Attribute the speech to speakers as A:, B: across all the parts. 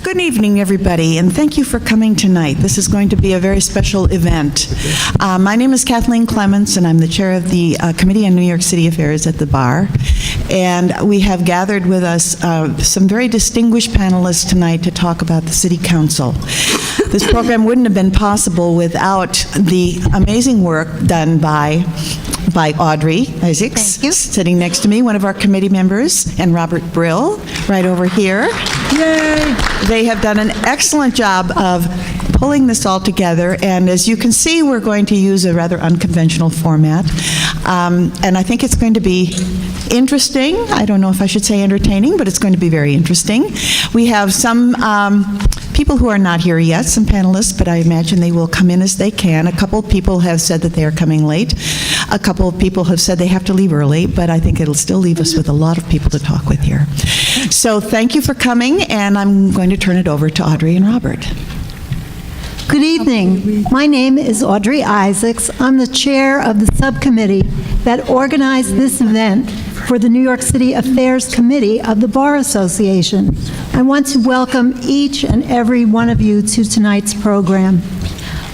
A: Good evening, everybody, and thank you for coming tonight. This is going to be a very special event. My name is Kathleen Clements, and I'm the chair of the Committee on New York City Affairs at the Bar. And we have gathered with us some very distinguished panelists tonight to talk about the City Council. This program wouldn't have been possible without the amazing work done by Audrey Isaacs, sitting next to me, one of our committee members, and Robert Brill, right over here. Yay! They have done an excellent job of pulling this all together, and as you can see, we're going to use a rather unconventional format, and I think it's going to be interesting. I don't know if I should say entertaining, but it's going to be very interesting. We have some people who are not here yet, some panelists, but I imagine they will come in as they can. A couple of people have said that they are coming late. A couple of people have said they have to leave early, but I think it'll still leave us with a lot of people to talk with here. So thank you for coming, and I'm going to turn it over to Audrey and Robert.
B: Good evening. My name is Audrey Isaacs. I'm the chair of the subcommittee that organized this event for the New York City Affairs Committee of the Bar Association. I want to welcome each and every one of you to tonight's program.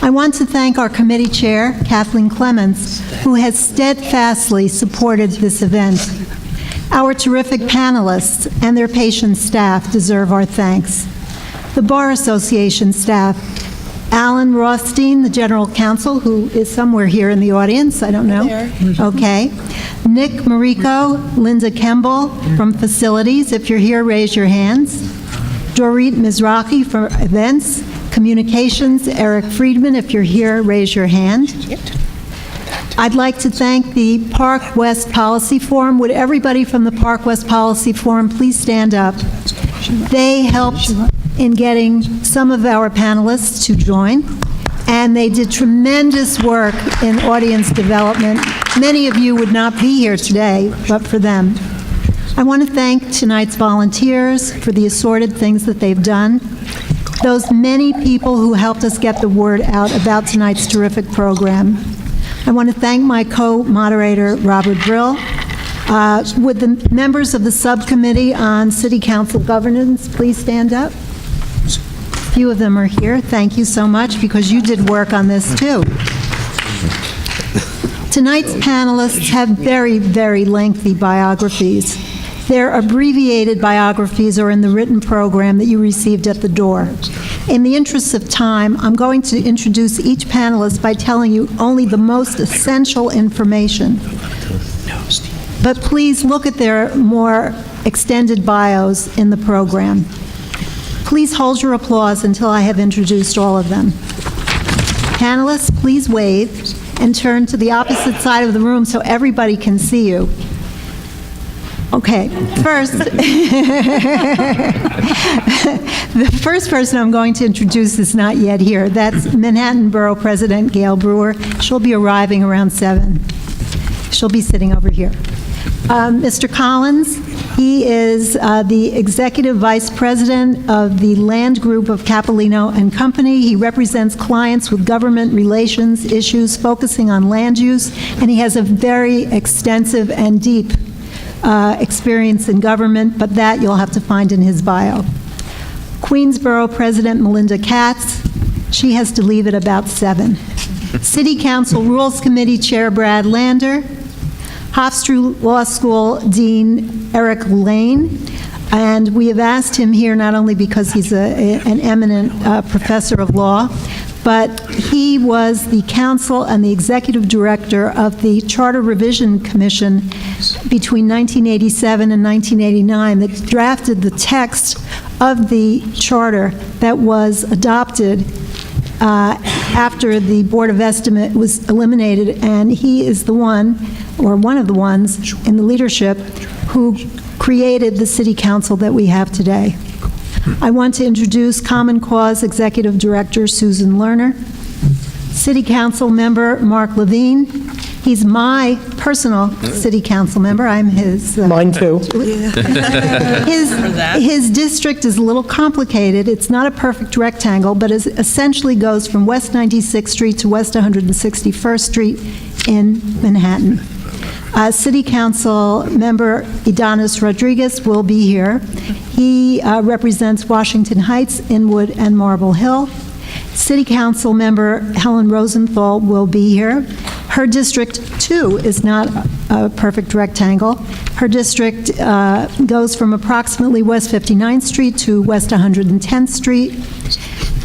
B: I want to thank our committee chair, Kathleen Clements, who has steadfastly supported this event. Our terrific panelists and their patient staff deserve our thanks. The Bar Association staff, Alan Rothstein, the General Counsel, who is somewhere here in the audience, I don't know. Okay. Nick Marico, Linda Kemble from Facilities, if you're here, raise your hands. Dorit Mizrahi for Events, Communications, Eric Friedman, if you're here, raise your hand. I'd like to thank the Park West Policy Forum. Would everybody from the Park West Policy Forum please stand up? They helped in getting some of our panelists to join, and they did tremendous work in audience development. Many of you would not be here today, but for them. I want to thank tonight's volunteers for the assorted things that they've done, those many people who helped us get the word out about tonight's terrific program. I want to thank my co-moderator, Robert Brill. Would the members of the subcommittee on City Council governance please stand up? A few of them are here. Thank you so much, because you did work on this too. Tonight's panelists have very, very lengthy biographies. Their abbreviated biographies are in the written program that you received at the door. In the interest of time, I'm going to introduce each panelist by telling you only the most essential information. But please look at their more extended bios in the program. Please hold your applause until I have introduced all of them. Panelists, please wave and turn to the opposite side of the room so everybody can see you. Okay, first, the first person I'm going to introduce is not yet here. That's Manhattan Borough President Gale Brewer. She'll be arriving around 7. She'll be sitting over here. Mr. Collins, he is the Executive Vice President of the Land Group of Capalino and Company. He represents clients with government relations issues focusing on land use, and he has a very extensive and deep experience in government, but that you'll have to find in his bio. Queensborough President Melinda Katz, she has to leave at about 7. City Council Rules Committee Chair Brad Lander, Hofstra Law School Dean Eric Lane, and we have asked him here not only because he's an eminent professor of law, but he was the counsel and the executive director of the Charter Revision Commission between 1987 and 1989 that drafted the text of the charter that was adopted after the Board of Estimate was eliminated, and he is the one, or one of the ones, in the leadership who created the City Council that we have today. I want to introduce Common Cause Executive Director Susan Lerner, City Council member Mark Levine. He's my personal City Council member. I'm his...
C: Mine too.
B: His district is a little complicated. It's not a perfect rectangle, but it essentially goes from West 96th Street to West 161st Street in Manhattan. City Council member Idanis Rodriguez will be here. He represents Washington Heights, Inwood, and Marble Hill. City Council member Helen Rosenthal will be here. Her district, too, is not a perfect rectangle. Her district goes from approximately West 59th Street to West 110th Street.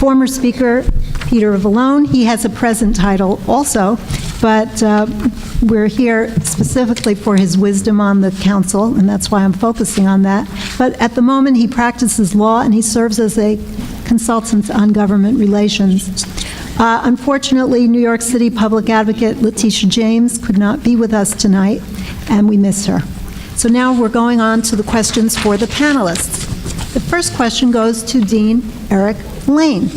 B: Former Speaker Peter Vallone, he has a present title also, but we're here specifically for his wisdom on the council, and that's why I'm focusing on that. But at the moment, he practices law, and he serves as a consultant on government relations. Unfortunately, New York City Public Advocate Letitia James could not be with us tonight, and we miss her. So now we're going on to the questions for the panelists. The first question goes to Dean Eric Lane.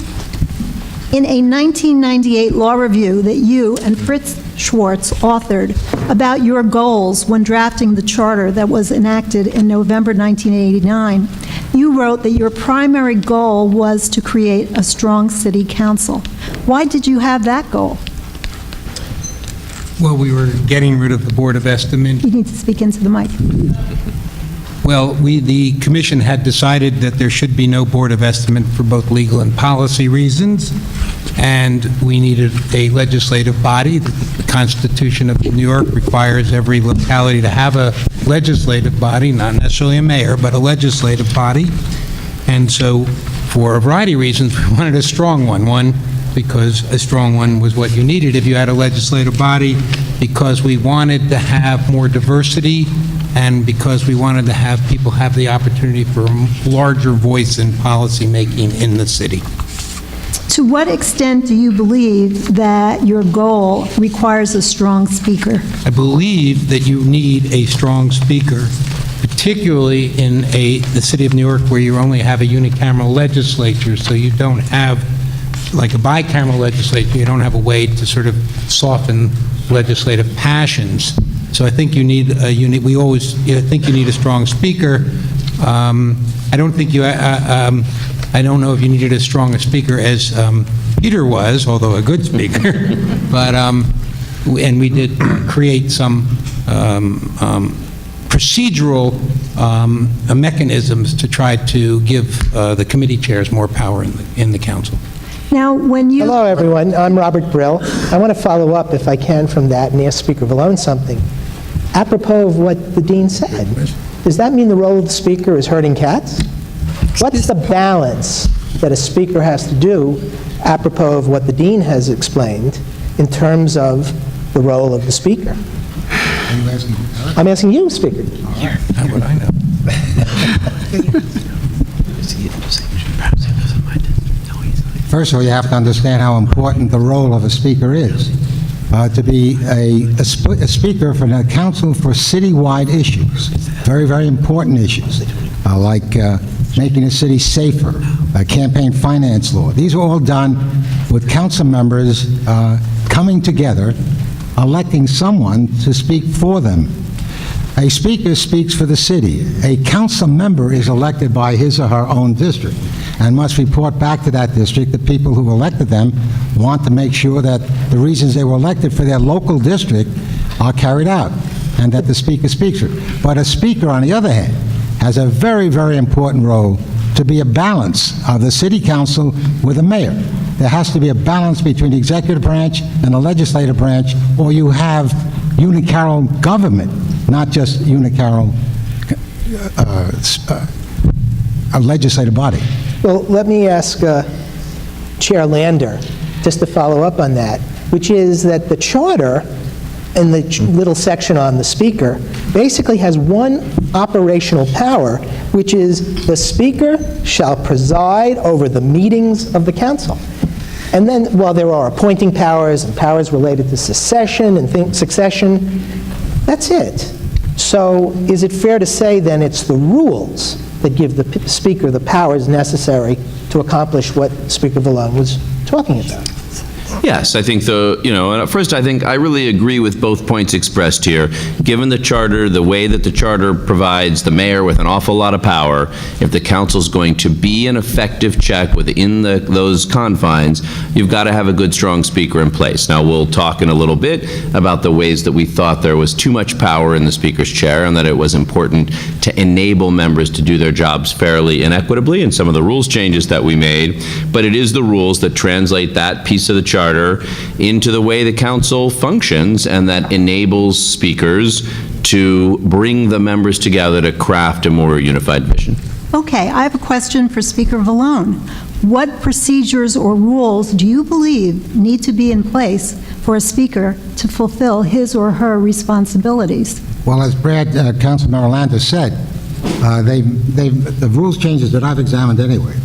B: In a 1998 law review that you and Fritz Schwartz authored about your goals when drafting the charter that was enacted in November 1989, you wrote that your primary goal was to create a strong city council. Why did you have that goal?
C: Well, we were getting rid of the Board of Estimate.
B: You need to speak into the mic.
C: Well, the commission had decided that there should be no Board of Estimate for both legal and policy reasons, and we needed a legislative body. The Constitution of New York requires every locality to have a legislative body, not necessarily a mayor, but a legislative body. And so, for a variety of reasons, we wanted a strong one. One, because a strong one was what you needed if you had a legislative body, because we wanted to have more diversity, and because we wanted to have people have the opportunity for a larger voice in policymaking in the city.
B: To what extent do you believe that your goal requires a strong speaker?
C: I believe that you need a strong speaker, particularly in the city of New York, where you only have a unicameral legislature, so you don't have, like a bicameral legislature, you don't have a way to sort of soften legislative passions. So I think you need a think you need a strong speaker. I don't think I don't know if you needed as strong a speaker as Peter was, although a good speaker. But and we did create some procedural mechanisms to try to give the committee chairs more power in the council.
B: Now, when you...
D: Hello, everyone. I'm Robert Brill. I want to follow up, if I can, from that and ask Speaker Vallone something. Apropos of what the dean said, does that mean the role of the speaker is herding cats? What's the balance that a speaker has to do, apropos of what the dean has explained, in terms of the role of the speaker?
C: Are you asking me?
D: I'm asking you, Speaker.
C: How would I know?
E: First of all, you have to understand how important the role of a speaker is. To be a speaker for the council for citywide issues, very, very important issues, like making the city safer, campaign finance law. These are all done with council members coming together, electing someone to speak for them. A speaker speaks for the city. A council member is elected by his or her own district and must report back to that district. The people who elected them want to make sure that the reasons they were elected for their local district are carried out and that the speaker speaks for it. But a speaker, on the other hand, has a very, very important role to be a balance of the city council with the mayor. There has to be a balance between the executive branch and the legislative branch, or you have unicameral government, not just unicameral a legislative body.
D: Well, let me ask Chair Lander, just to follow up on that, which is that the charter, in the little section on the speaker, basically has one operational power, which is the speaker shall preside over the meetings of the council. And then, while there are appointing powers and powers related to succession and succession, that's it. So is it fair to say then it's the rules that give the speaker the powers necessary to accomplish what Speaker Vallone was talking about?
F: Yes, I think first I think I really agree with both points expressed here. Given the charter, the way that the charter provides the mayor with an awful lot of power, if the council's going to be an effective check within those confines, you've got to have a good, strong speaker in place. Now, we'll talk in a little bit about the ways that we thought there was too much power in the speaker's chair and that it was important to enable members to do their jobs fairly and equitably, and some of the rules changes that we made. But it is the rules that translate that piece of the charter into the way the council functions, and that enables speakers to bring the members together to craft a more unified vision.
B: Okay, I have a question for Speaker Vallone. What procedures or rules do you believe need to be in place for a speaker to fulfill his or her responsibilities?
E: Well, as Councilman Melinda said, the rules changes that I've examined anyway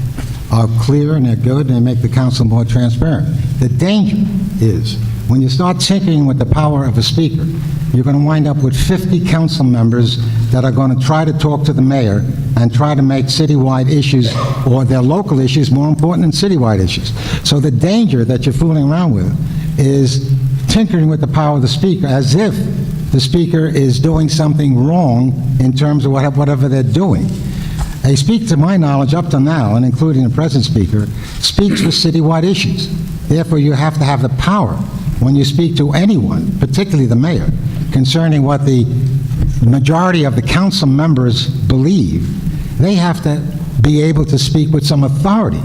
E: are clear and they're good and they make the council more transparent. The danger is when you start tinkering with the power of a speaker, you're going to wind up with 50 council members that are going to try to talk to the mayor and try to make citywide issues or their local issues more important than citywide issues. So the danger that you're fooling around with is tinkering with the power of the speaker as if the speaker is doing something wrong in terms of whatever they're doing. A speaker, to my knowledge, up to now, and including the present speaker, speaks for citywide issues. Therefore, you have to have the power when you speak to anyone, particularly the mayor, concerning what the majority of the council members believe. They have to be able to speak with some authority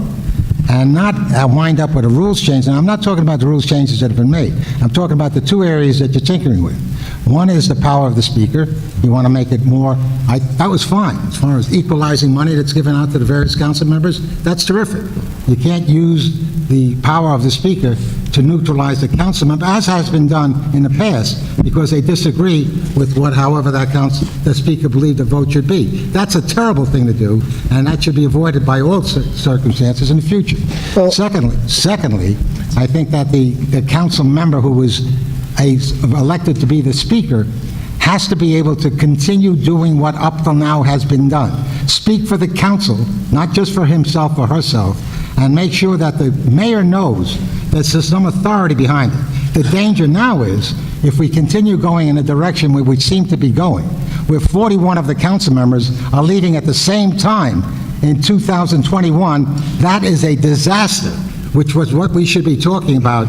E: and not wind up with a rules change. And I'm not talking about the rules changes that have been made. I'm talking about the two areas that you're tinkering with. One is the power of the speaker. You want to make it more, that was fine. As far as equalizing money that's given out to the various council members, that's terrific. You can't use the power of the speaker to neutralize the council member, as has been done in the past, because they disagree with however the speaker believed the vote should be. That's a terrible thing to do, and that should be avoided by all circumstances in the future.
D: Well,
E: Secondly, I think that the council member who was elected to be the speaker has to be able to continue doing what up till now has been done. Speak for the council, not just for himself or herself, and make sure that the mayor knows that there's some authority behind it. The danger now is, if we continue going in the direction we seem to be going, where 41 of the council members are leaving at the same time in 2021, that is a disaster, which was what we should be talking about,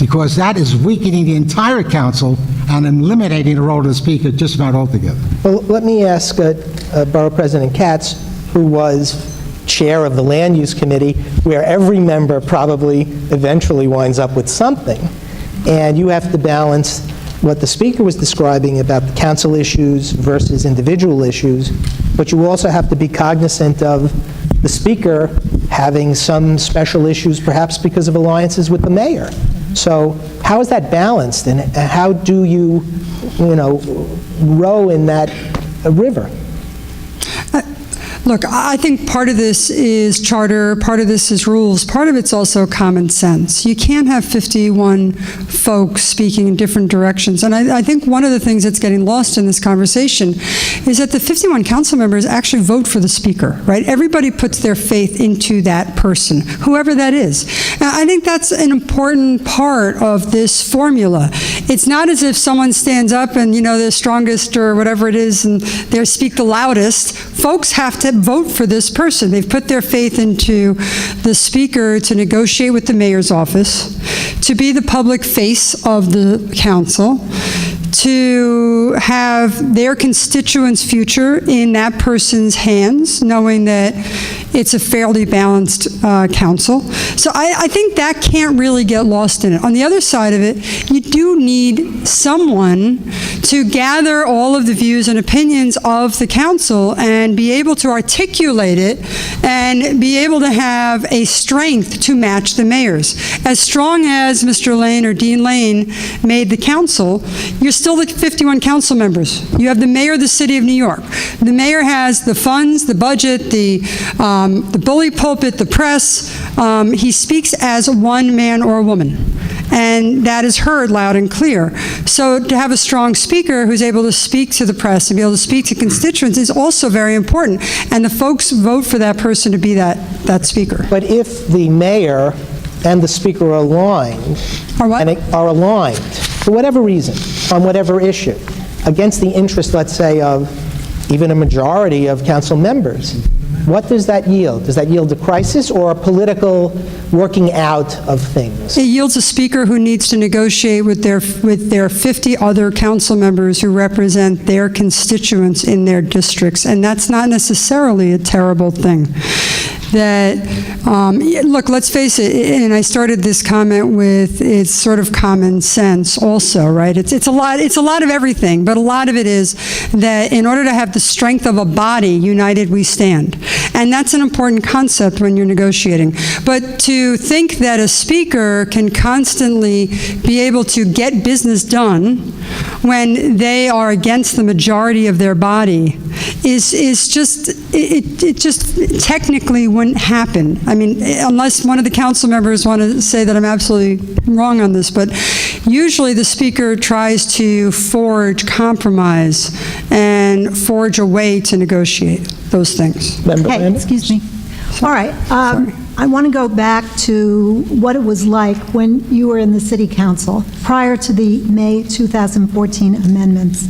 E: because that is weakening the entire council and eliminating the role of the speaker just about altogether.
D: Well, let me ask Borough President Katz, who was chair of the Land Use Committee, where every member probably eventually winds up with something, and you have to balance what the speaker was describing about the council issues versus individual issues, but you also have to be cognizant of the speaker having some special issues, perhaps because of alliances with the mayor. So how is that balanced, and how do you row in that river?
G: Look, I think part of this is charter, part of this is rules, part of it's also common sense. You can't have 51 folks speaking in different directions. And I think one of the things that's getting lost in this conversation is that the 51 council members actually vote for the speaker, right? Everybody puts their faith into that person, whoever that is. Now, I think that's an important part of this formula. It's not as if someone stands up and, they're strongest or whatever it is, and they speak the loudest. Folks have to vote for this person. They've put their faith into the speaker to negotiate with the mayor's office, to be the public face of the council, to have their constituents' future in that person's hands, knowing that it's a fairly balanced council. So I think that can't really get lost in it. On the other side of it, you do need someone to gather all of the views and opinions of the council and be able to articulate it and be able to have a strength to match the mayor's. As strong as Mr. Lane or Dean Lane made the council, you're still the 51 council members. You have the mayor of the city of New York. The mayor has the funds, the budget, the bully pulpit, the press. He speaks as one man or a woman, and that is heard loud and clear. So to have a strong speaker who's able to speak to the press and be able to speak to constituents is also very important, and the folks vote for that person to be that speaker.
D: But if the mayor and the speaker are aligned,
G: Are what?
D: are aligned, for whatever reason, on whatever issue, against the interest, let's say, of even a majority of council members, what does that yield? Does that yield a crisis or a political working out of things?
G: It yields a speaker who needs to negotiate with their 50 other council members who represent their constituents in their districts, and that's not necessarily a terrible thing. Look, let's face it, and I started this comment with, it's sort of common sense also, right? It's a lot of everything, but a lot of it is that in order to have the strength of a body, united we stand. And that's an important concept when you're negotiating. But to think that a speaker can constantly be able to get business done when they are against the majority of their body is just, it just technically wouldn't happen. I mean, unless one of the council members want to say that I'm absolutely wrong on this, but usually the speaker tries to forge compromise and forge a way to negotiate those things.
D: Member
B: Hey,
D: Landon?
B: excuse me. All right. I want to go back to what it was like when you were in the city council prior to the May 2014 amendments,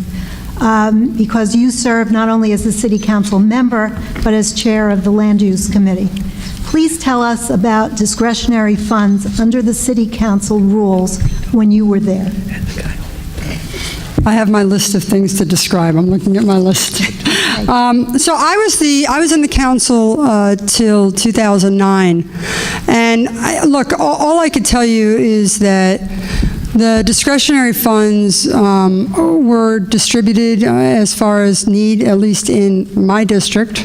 B: because you served not only as a city council member, but as chair of the Land Use Committee. Please tell us about discretionary funds under the city council rules when you were there.
G: I have my list of things to describe. I'm looking at my list. So I was in the council till 2009, and look, all I could tell you is that the discretionary funds were distributed as far as need, at least in my district.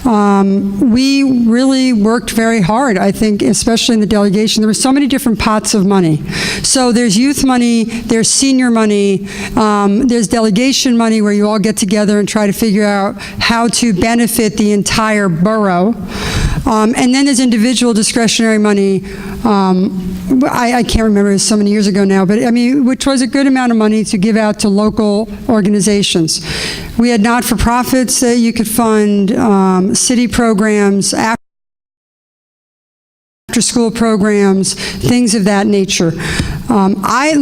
G: We really worked very hard, I think, especially in the delegation. There were so many different pots of money. So there's youth money, there's senior money, there's delegation money where you all get together and try to figure out how to benefit the entire borough. And then there's individual discretionary money. I can't remember, it was so many years ago now, but I mean, which was a good amount of money to give out to local organizations. We had not-for-profits that you could fund, city programs, after-school programs, things of that nature. I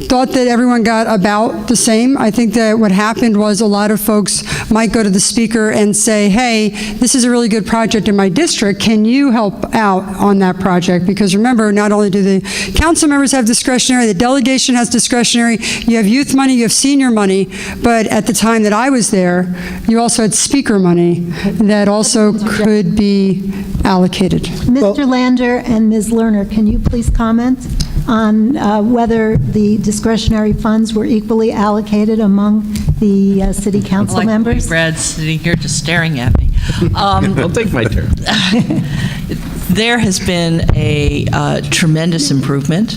G: thought that everyone got about the same. I think that what happened was a lot of folks might go to the speaker and say, hey, this is a really good project in my district. Can you help out on that project? Because remember, not only do the council members have discretionary, the delegation has discretionary, you have youth money, you have senior money, but at the time that I was there, you also had speaker money that also could be allocated.
B: Mr. Lander and Ms. Lerner, can you please comment on whether the discretionary funds were equally allocated among the city council members?
H: Brad's sitting here just staring at me.
F: I'll take my turn.
H: There has been a tremendous improvement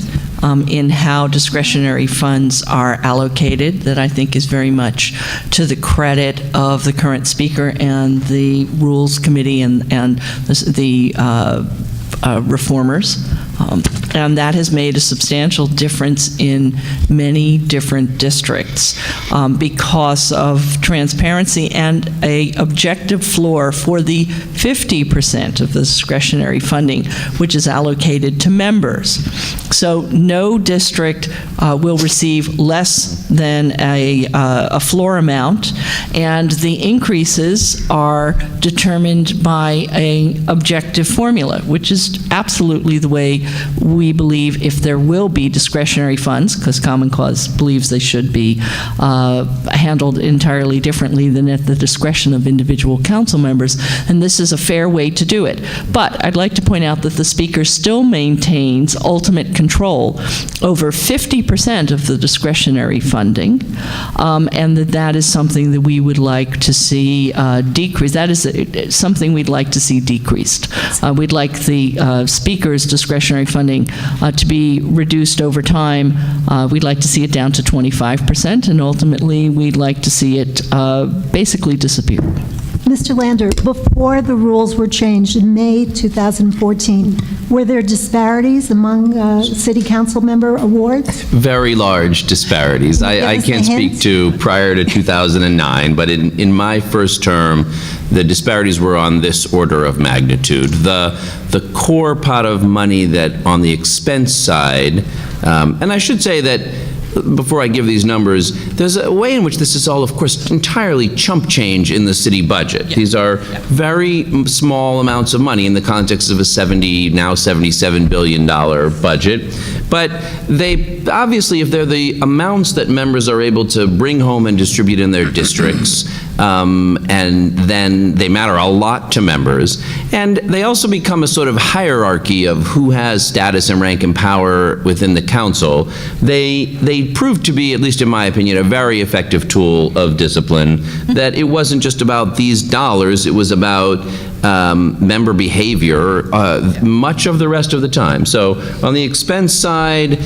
H: in how discretionary funds are allocated that I think is very much to the credit of the current speaker and the Rules Committee and the reformers. And that has made a substantial difference in many different districts because of transparency and a objective floor for the 50% of the discretionary funding, which is allocated to members. So no district will receive less than a floor amount, and the increases are determined by an objective formula, which is absolutely the way we believe if there will be discretionary funds, because Common Cause believes they should be handled entirely differently than at the discretion of individual council members, and this is a fair way to do it. But I'd like to point out that the Speaker still maintains ultimate control over 50% of the discretionary funding, and that is something that we would like to see decrease. That is something we'd like to see decreased. We'd like the Speaker's discretionary funding to be reduced over time. We'd like to see it down to 25%, and ultimately we'd like to see it basically disappear.
B: Mr. Lander, before the rules were changed in May 2014, were there disparities among city council member awards?
F: Very large disparities. I
B: us a
F: can't speak
B: hint?
F: to prior to 2009, but in my first term, the disparities were on this order of magnitude. The core pot of money that on the expense side, and I should say that before I give these numbers, there's a way in which this is all, of course, entirely chump change in the city budget. These are very small amounts of money in the context of a now $77 billion budget. But they, obviously, if they're the amounts that members are able to bring home and distribute in their districts, and then they matter a lot to members. And they also become a sort of hierarchy of who has status and rank and power within the council. They proved to be, at least in my opinion, a very effective tool of discipline, that it wasn't just about these dollars, it was about member behavior much of the rest of the time. So on the expense side,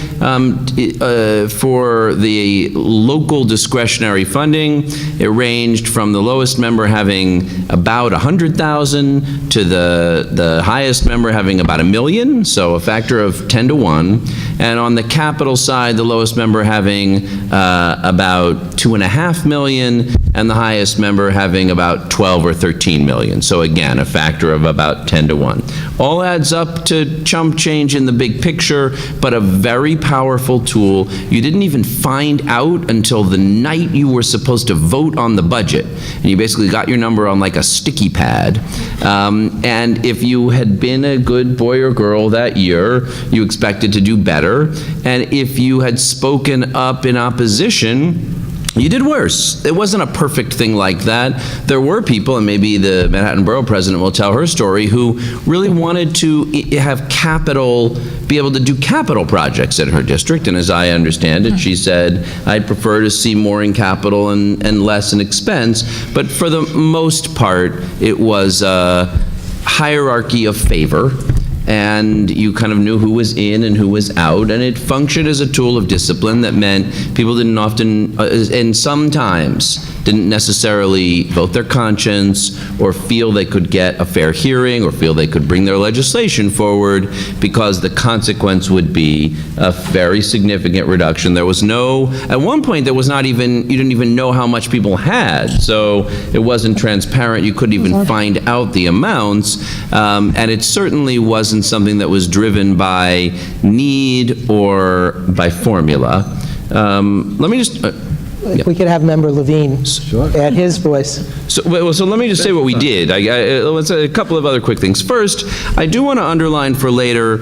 F: for the local discretionary funding, it ranged from the lowest member having about 100,000 to the highest member having about 1 million, so a factor of 10 to 1. And on the capital side, the lowest member having about 2.5 million, and the highest member having about 12 or 13 million. So again, a factor of about 10 to 1. All adds up to chump change in the big picture, but a very powerful tool. You didn't even find out until the night you were supposed to vote on the budget. And you basically got your number on like a sticky pad. And if you had been a good boy or girl that year, you expected to do better. And if you had spoken up in opposition, you did worse. It wasn't a perfect thing like that. There were people, and maybe the Manhattan Borough president will tell her story, who really wanted to have capital, be able to do capital projects in her district. And as I understand it, she said, I'd prefer to see more in capital and less in expense. But for the most part, it was a hierarchy of favor. And you kind of knew who was in and who was out, and it functioned as a tool of discipline that meant people didn't often, and sometimes didn't necessarily vote their conscience or feel they could get a fair hearing or feel they could bring their legislation forward because the consequence would be a very significant reduction. There was no, at one point there was not even, you didn't even know how much people had, so it wasn't transparent. You couldn't even find out the amounts, and it certainly wasn't something that was driven by need or by formula. Let me just...
D: If we could have Member Levine add his voice.
F: So let me just say what we did. Let's say a couple of other quick things. First, I do want to underline for later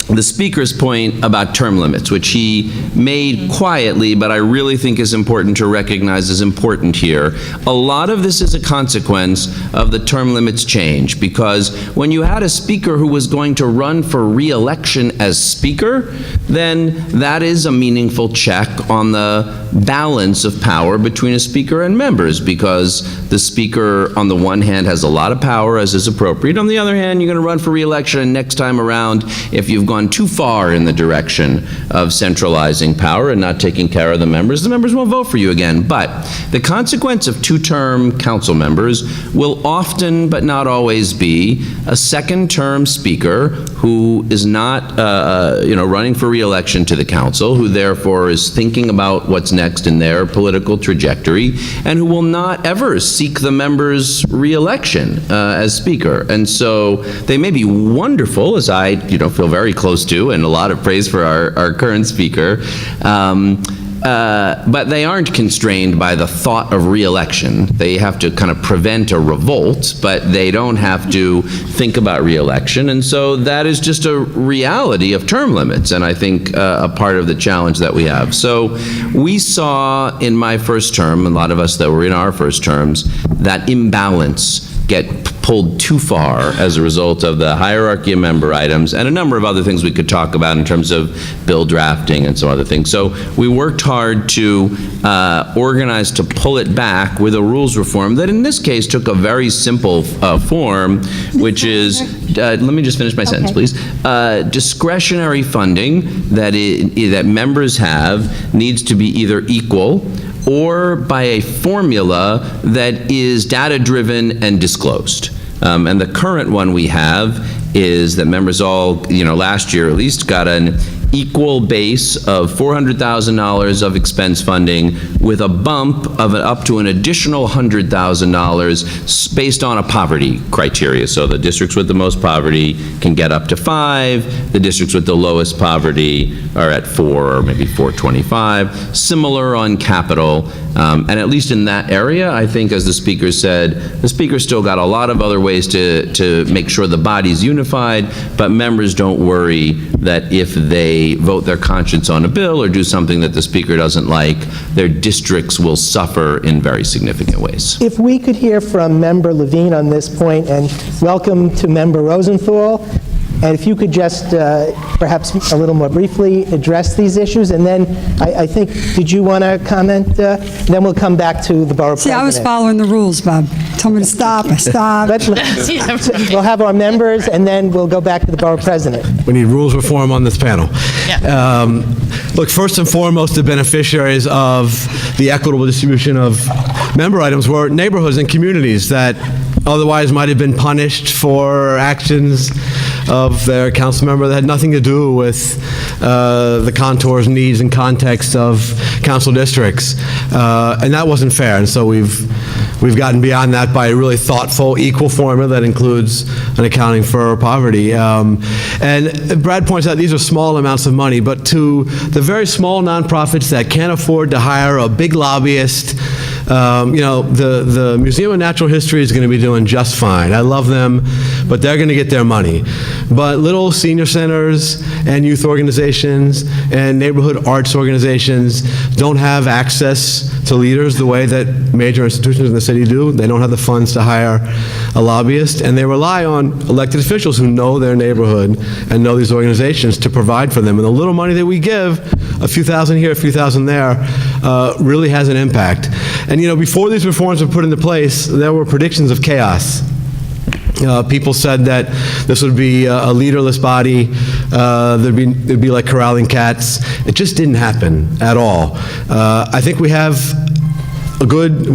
F: the speaker's point about term limits, which he made quietly, but I really think is important to recognize as important here. A lot of this is a consequence of the term limits change, because when you had a speaker who was going to run for re-election as speaker, then that is a meaningful check on the balance of power between a speaker and members, because the speaker, on the one hand, has a lot of power, as is appropriate. On the other hand, you're going to run for re-election, and next time around, if you've gone too far in the direction of centralizing power and not taking care of the members won't vote for you again. But the consequence of two-term council members will often, but not always, be a second-term speaker who is not, running for re-election to the council, who therefore is thinking about what's next in their political trajectory, and who will not ever seek the members' re-election as speaker. And so they may be wonderful, as I, feel very close to, and a lot of praise for our current speaker, but they aren't constrained by the thought of re-election. They have to kind of prevent a revolt, but they don't have to think about re-election. And so that is just a reality of term limits, and I think a part of the challenge that we have. So we saw in my first term, a lot of us that were in our first terms, that imbalance get pulled too far as a result of the hierarchy of member items and a number of other things we could talk about in terms of bill drafting and some other things. So we worked hard to organize to pull it back with a rules reform that in this case took a very simple form, which is, let me just finish my sentence, please. Discretionary funding that members have needs to be either equal or by a formula that is data-driven and disclosed. And the current one we have is that members all, last year at least, got an equal base of $400,000 of expense funding with a bump of up to an additional $100,000 based on a poverty criteria. So the districts with the most poverty can get up to 5. The districts with the lowest poverty are at 4 or maybe 425. Similar on capital. And at least in that area, I think, as the speaker said, the speaker still got a lot of other ways to make sure the body's unified, but members don't worry that if they vote their conscience on a bill or do something that the speaker doesn't like, their districts will suffer in very significant ways.
D: If we could hear from Member Levine on this point, and welcome to Member Rosenthal, and if you could just perhaps a little more briefly address these issues, and then I think, did you want to comment? Then we'll come back to the borough president.
G: See, I was following the rules, Bob. Told me to stop, I stopped.
D: We'll have our members, and then we'll go back to the borough president.
I: We need rules reform on this panel. Look, first and foremost, the beneficiaries of the equitable distribution of member items were neighborhoods and communities that otherwise might have been punished for actions of their council member that had nothing to do with the contours, needs, and context of council districts. And that wasn't fair, and so we've gotten beyond that by a really thoughtful, equal formula that includes an accounting for poverty. And Brad points out these are small amounts of money, but to the very small nonprofits that can't afford to hire a big lobbyist, the Museum of Natural History is going to be doing just fine. I love them, but they're going to get their money. But little senior centers and youth organizations and neighborhood arts organizations don't have access to leaders the way that major institutions in the city do. They don't have the funds to hire a lobbyist, and they rely on elected officials who know their neighborhood and know these organizations to provide for them. And the little money that we give, a few thousand here, a few thousand there, really has an impact. And before these reforms were put into place, there were predictions of chaos. People said that this would be a leaderless body, there'd be like corralling cats. It just didn't happen at all. I think we're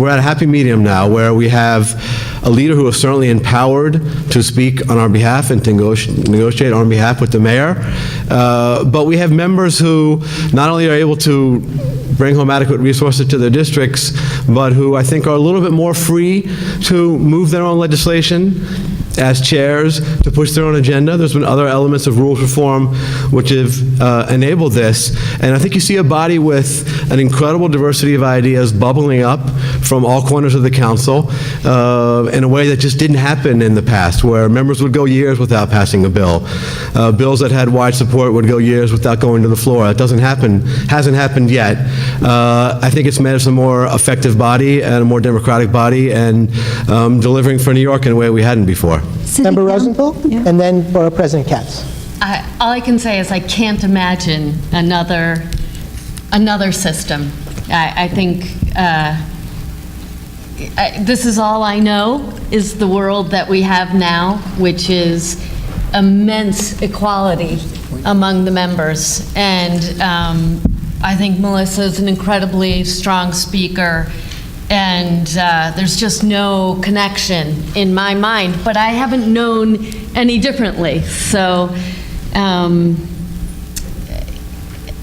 I: at a happy medium now where we have a leader who is certainly empowered to speak on our behalf and to negotiate on behalf with the mayor. But we have members who not only are able to bring home adequate resources to their districts, but who I think are a little bit more free to move their own legislation as chairs, to push their own agenda. There's been other elements of rules reform which have enabled this. And I think you see a body with an incredible diversity of ideas bubbling up from all corners of the council in a way that just didn't happen in the past, where members would go years without passing a bill. Bills that had wide support would go years without going to the floor. That hasn't happened yet. I think it's made us a more effective body and a more democratic body, and delivering for New York in a way we hadn't before.
D: Member Rosenthal, and then Borough President Katz.
J: All I can say is I can't imagine another system. I think this is all I know is the world that we have now, which is immense equality among the members. And I think Melissa is an incredibly strong speaker, and there's just no connection in my mind, but I haven't known any differently. So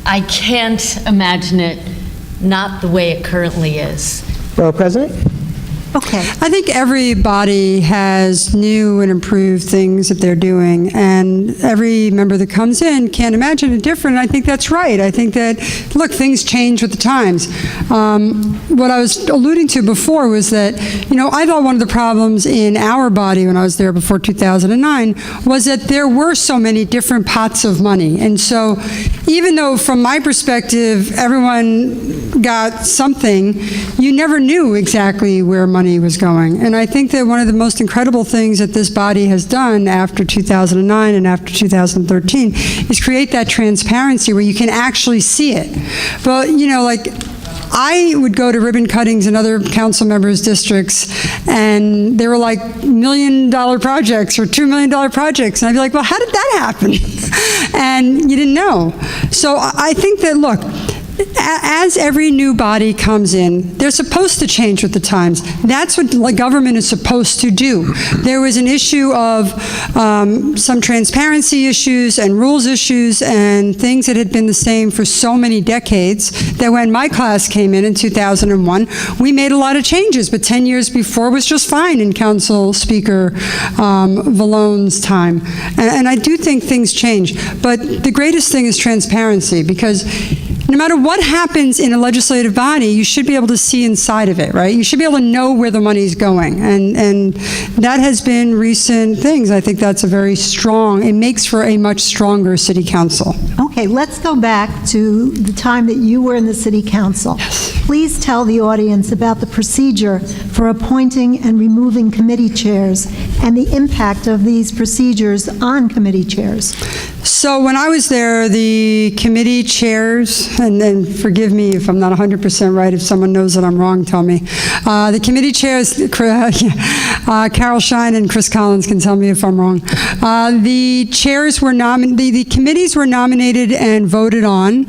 J: I can't imagine it not the way it currently is.
D: Borough President?
B: Okay.
G: I think every body has new and improved things that they're doing, and every member that comes in can't imagine it different. I think that's right. I think that, look, things change with the times. What I was alluding to before was that, I thought one of the problems in our body when I was there before 2009 was that there were so many different pots of money. And so even though from my perspective everyone got something, you never knew exactly where money was going. And I think that one of the most incredible things that this body has done after 2009 and after 2013 is create that transparency where you can actually see it. But, I would go to ribbon cuttings in other council members' districts, and they were like $1 million projects or $2 million projects. And I'd be like, well, how did that happen? And you didn't know. So I think that, look, as every new body comes in, they're supposed to change with the times. That's what government is supposed to do. There was an issue of some transparency issues and rules issues and things that had been the same for so many decades that when my class came in 2001, we made a lot of changes, but 10 years before was just fine in Council Speaker Vallone's time. And I do think things change, but the greatest thing is transparency, because no matter what happens in a legislative body, you should be able to see inside of it, right? You should be able to know where the money's going. And that has been recent things. I think that's a very strong, it makes for a much stronger city council.
B: Okay, let's go back to the time that you were in the city council. Yes. Please tell the audience about the procedure for appointing and removing committee chairs and the impact of these procedures on committee chairs.
G: So when I was there, the committee chairs, and forgive me if I'm not 100% right, if someone knows that I'm wrong, tell me. The committee chairs, Carol Shine and Chris Collins can tell me if I'm wrong. The chairs were the committees were nominated and voted on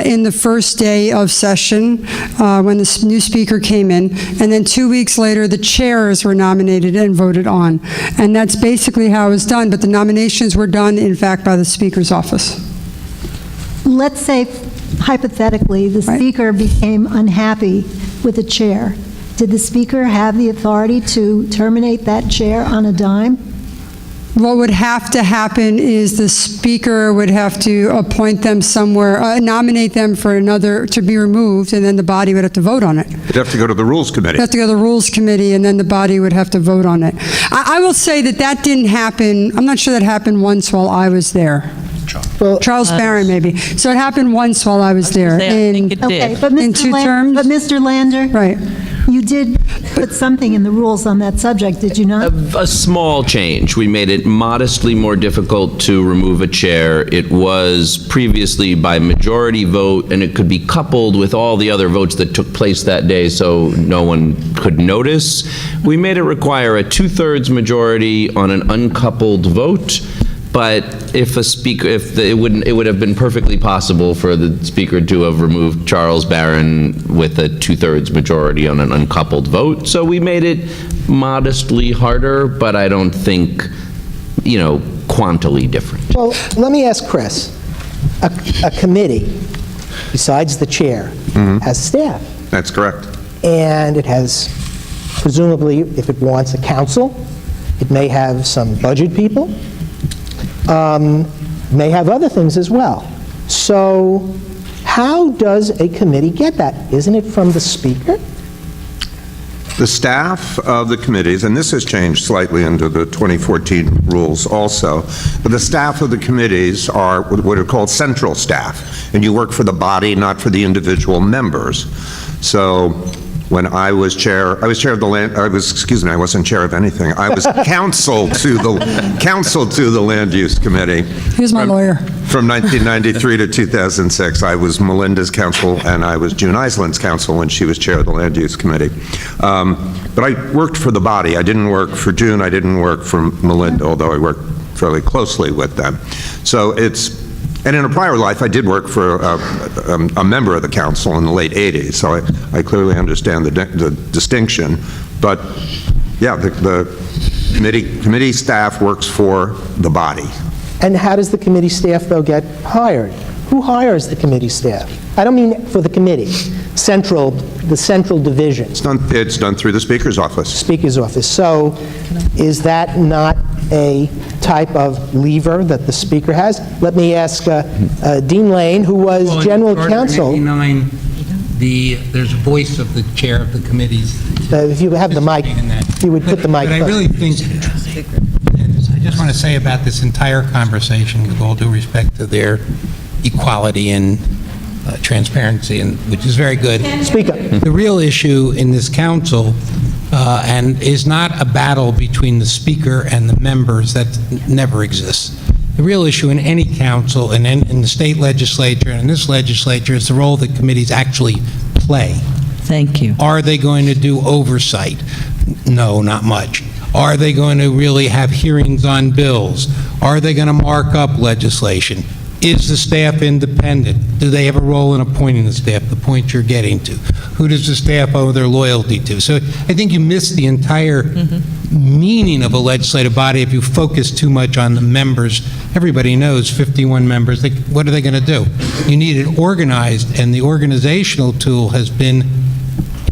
G: in the first day of session when the new speaker came in, and then 2 weeks later, the chairs were nominated and voted on. And that's basically how it was done, but the nominations were done, in fact, by the Speaker's office.
B: Let's say, hypothetically, the Speaker became unhappy with the chair. Did the Speaker have the authority to terminate that chair on a dime?
G: What would have to happen is the Speaker would have to appoint them somewhere, nominate them for another, to be removed, and then the body would have to vote on it.
K: You'd have to go to the Rules Committee.
G: You'd have to go to the Rules Committee, and then the body would have to vote on it. I will say that that didn't happen, I'm not sure that happened once while I was there.
D: Well,
G: Charles Barron, maybe. So it happened once while I was there.
H: I think it
B: Okay,
H: did.
B: but
G: In 2 terms?
B: But Mr. Lander?
G: Right.
B: You did put something in the rules on that subject, did you not?
F: A small change. We made it modestly more difficult to remove a chair. It was previously by majority vote, and it could be coupled with all the other votes that took place that day, so no one could notice. We made it require a 2/3 majority on an uncoupled vote. But if a speaker, it would have been perfectly possible for the speaker to have removed Charles Barron with a 2/3 majority on an uncoupled vote. So we made it modestly harder, but I don't think, quantally different.
D: Well, let me ask Chris. A committee, besides the chair, has staff.
K: That's correct.
D: And it has, presumably, if it wants a counsel, it may have some budget people, may have other things as well. So how does a committee get that? Isn't it from the speaker?
K: The staff of the committees, and this has changed slightly under the 2014 rules also, but the staff of the committees are what are called central staff, and you work for the body, not for the individual members. So when I was chair of the I wasn't chair of anything. I was counsel to the Land Use Committee.
G: Here's my lawyer.
K: From 1993 to 2006, I was Melinda's counsel, and I was June Island's counsel when she was chair of the Land Use Committee. But I worked for the body. I didn't work for June. I didn't work for Melinda, although I worked fairly closely with them. So and in a prior life, I did work for a member of the council in the late 80s, so I clearly understand the distinction. But yeah, the committee staff works for the body.
D: And how does the committee staff, though, get hired? Who hires the committee staff? I don't mean for the committee, the central division.
K: It's done through the Speaker's office.
D: Speaker's office. So is that not a type of lever that the Speaker has? Let me ask Dean Lane, who was general counsel.
C: In 1989, there's a voice of the chair of the committees.
D: If you have the mic, if you would put the mic.
C: But I really think, I just want to say about this entire conversation, with all due respect to their equality and transparency, and which is very good.
D: Speak up.
C: The real issue in this council and is not a battle between the speaker and the members. That never exists. The real issue in any council and in the state legislature and in this legislature is the role that committees actually play.
H: Thank you.
C: Are they going to do oversight? No, not much. Are they going to really have hearings on bills? Are they going to mark up legislation? Is the staff independent? Do they have a role in appointing the staff, the point you're getting to? Who does the staff owe their loyalty to? So I think you miss the entire meaning of a legislative body if you focus too much on the members. Everybody knows 51 members. What are they going to do? You need it organized, and the organizational tool has been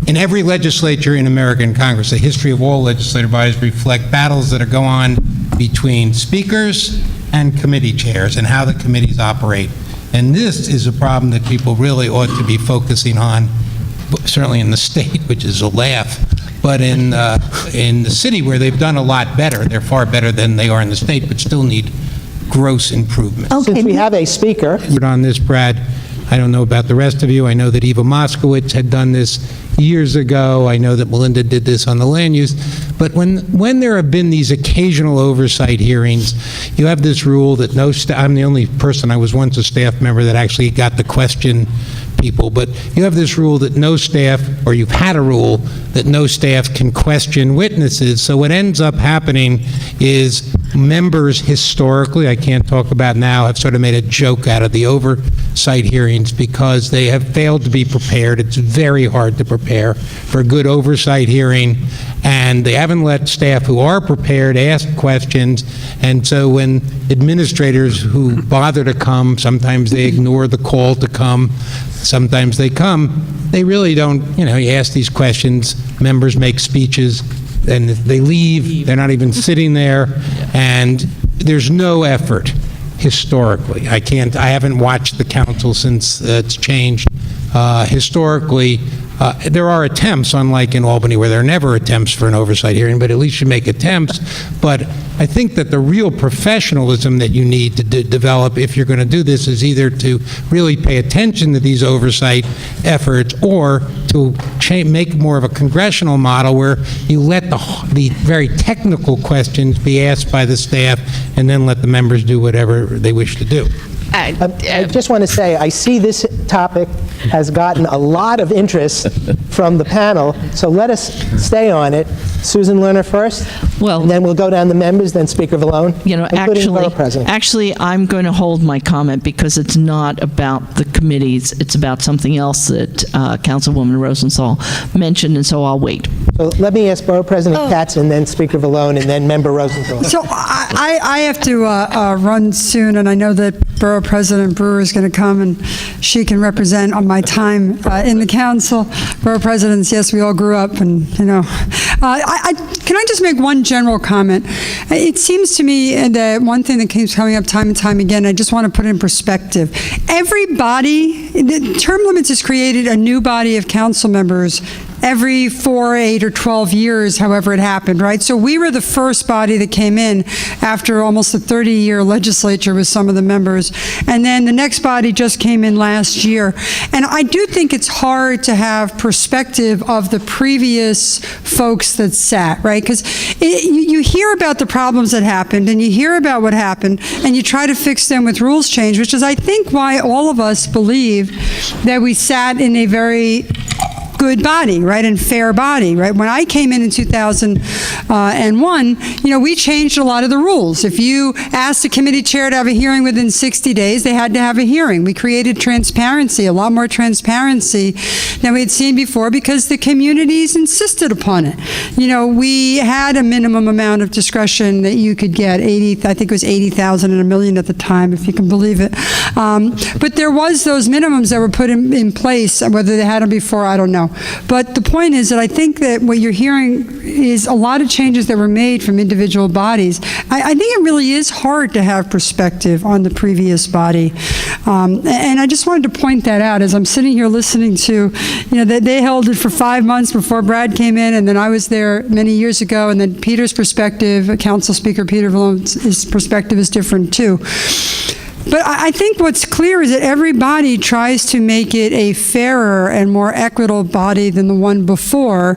C: in every legislature in American Congress. The history of all legislative bodies reflect battles that go on between speakers and committee chairs and how the committees operate. And this is a problem that people really ought to be focusing on, certainly in the state, which is a laugh, but in the city where they've done a lot better. They're far better than they are in the state, but still need gross improvement.
B: Okay.
D: Since we have a speaker,
C: On this, Brad, I don't know about the rest of you. I know that Eva Moskowitz had done this years ago. I know that Melinda did this on the land use. But when there have been these occasional oversight hearings, you have this rule that I'm the only person, I was once a staff member that actually got to question people, but you have this rule that no staff, or you've had a rule that no staff can question witnesses. So what ends up happening is members historically, I can't talk about now, have sort of made a joke out of the oversight hearings because they have failed to be prepared. It's very hard to prepare for a good oversight hearing, and they haven't let staff who are prepared ask questions. And so when administrators who bother to come, sometimes they ignore the call to come, sometimes they come, they really don't, you ask these questions, members make speeches, and they leave, they're not even sitting there, and there's no effort historically. I haven't watched the council since it's changed. Historically, there are attempts, unlike in Albany, where there are never attempts for an oversight hearing, but at least you make attempts. But I think that the real professionalism that you need to develop if you're going to do this is either to really pay attention to these oversight efforts or to make more of a congressional model where you let the very technical questions be asked by the staff and then let the members do whatever they wish to do.
D: I just want to say, I see this topic has gotten a lot of interest from the panel, so let us stay on it. Susan Lerner first, and then we'll go down the members, then Speaker Vallone, including Borough President.
H: Actually, I'm going to hold my comment because it's not about the committees. It's about something else that Councilwoman Rosenthal mentioned, and so I'll wait.
D: So let me ask Borough President Katz, and then Speaker Vallone, and then Member Rosenthal.
G: So I have to run soon, and I know that Borough President Brewer is going to come, and she can represent on my time in the council. Borough Presidents, yes, we all grew up, and can I just make one general comment? It seems to me that one thing that keeps coming up time and time again, I just want to put it in perspective. Everybody, the term limits has created a new body of council members every 4, 8, or 12 years, however it happened, right? So we were the first body that came in after almost a 30-year legislature with some of the members, and then the next body just came in last year. And I do think it's hard to have perspective of the previous folks that sat, right? Because you hear about the problems that happened, and you hear about what happened, and you try to fix them with rules change, which is, I think, why all of us believe that we sat in a very good body, right, and fair body, right? When I came in 2001, we changed a lot of the rules. If you asked a committee chair to have a hearing within 60 days, they had to have a hearing. We created transparency, a lot more transparency than we had seen before because the communities insisted upon it. We had a minimum amount of discretion that you could get, I think it was 80,000 and $1 million at the time, if you can believe it. But there was those minimums that were put in place, whether they had them before, I don't know. But the point is that I think that what you're hearing is a lot of changes that were made from individual bodies. I think it really is hard to have perspective on the previous body. And I just wanted to point that out as I'm sitting here listening to, that they held it for 5 months before Brad came in, and then I was there many years ago, and then Peter's perspective, Council Speaker Peter Vallone's perspective is different too. But I think what's clear is that everybody tries to make it a fairer and more equitable body than the one before,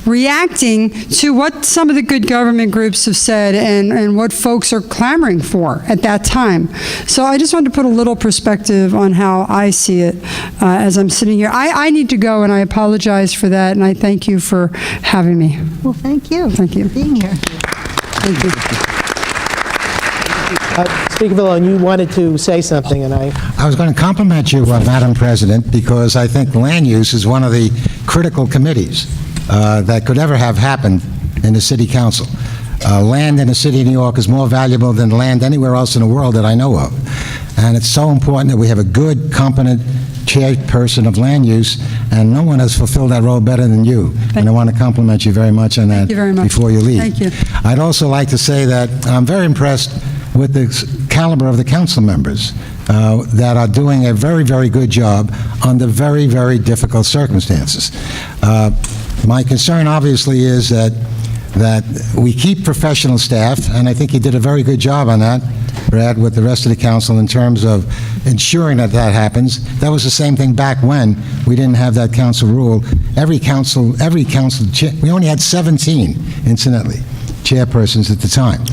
G: reacting to what some of the good government groups have said and what folks are clamoring for at that time. So I just wanted to put a little perspective on how I see it as I'm sitting here. I need to go, and I apologize for that, and I thank you for having me.
B: Well, thank you.
G: Thank you.
B: For being here.
G: Thank you.
D: Speaker Vallone, you wanted to say something, and
E: I was going to compliment you, Madam President, because I think land use is one of the critical committees that could ever have happened in the City Council. Land in the City of New York is more valuable than land anywhere else in the world that I know of. And it's so important that we have a good, competent chairperson of land use, and no one has fulfilled that role better than you. And I want to compliment you very much on that.
G: Thank you very much.
E: Before you leave.
G: Thank you.
E: I'd also like to say that I'm very impressed with the caliber of the council members that are doing a very, very good job under very, very difficult circumstances. My concern, obviously, is that we keep professional staff, and I think you did a very good job on that, Brad, with the rest of the council in terms of ensuring that that happens. That was the same thing back when we didn't have that council rule. Every council, we only had 17, incidentally, chairpersons at the time.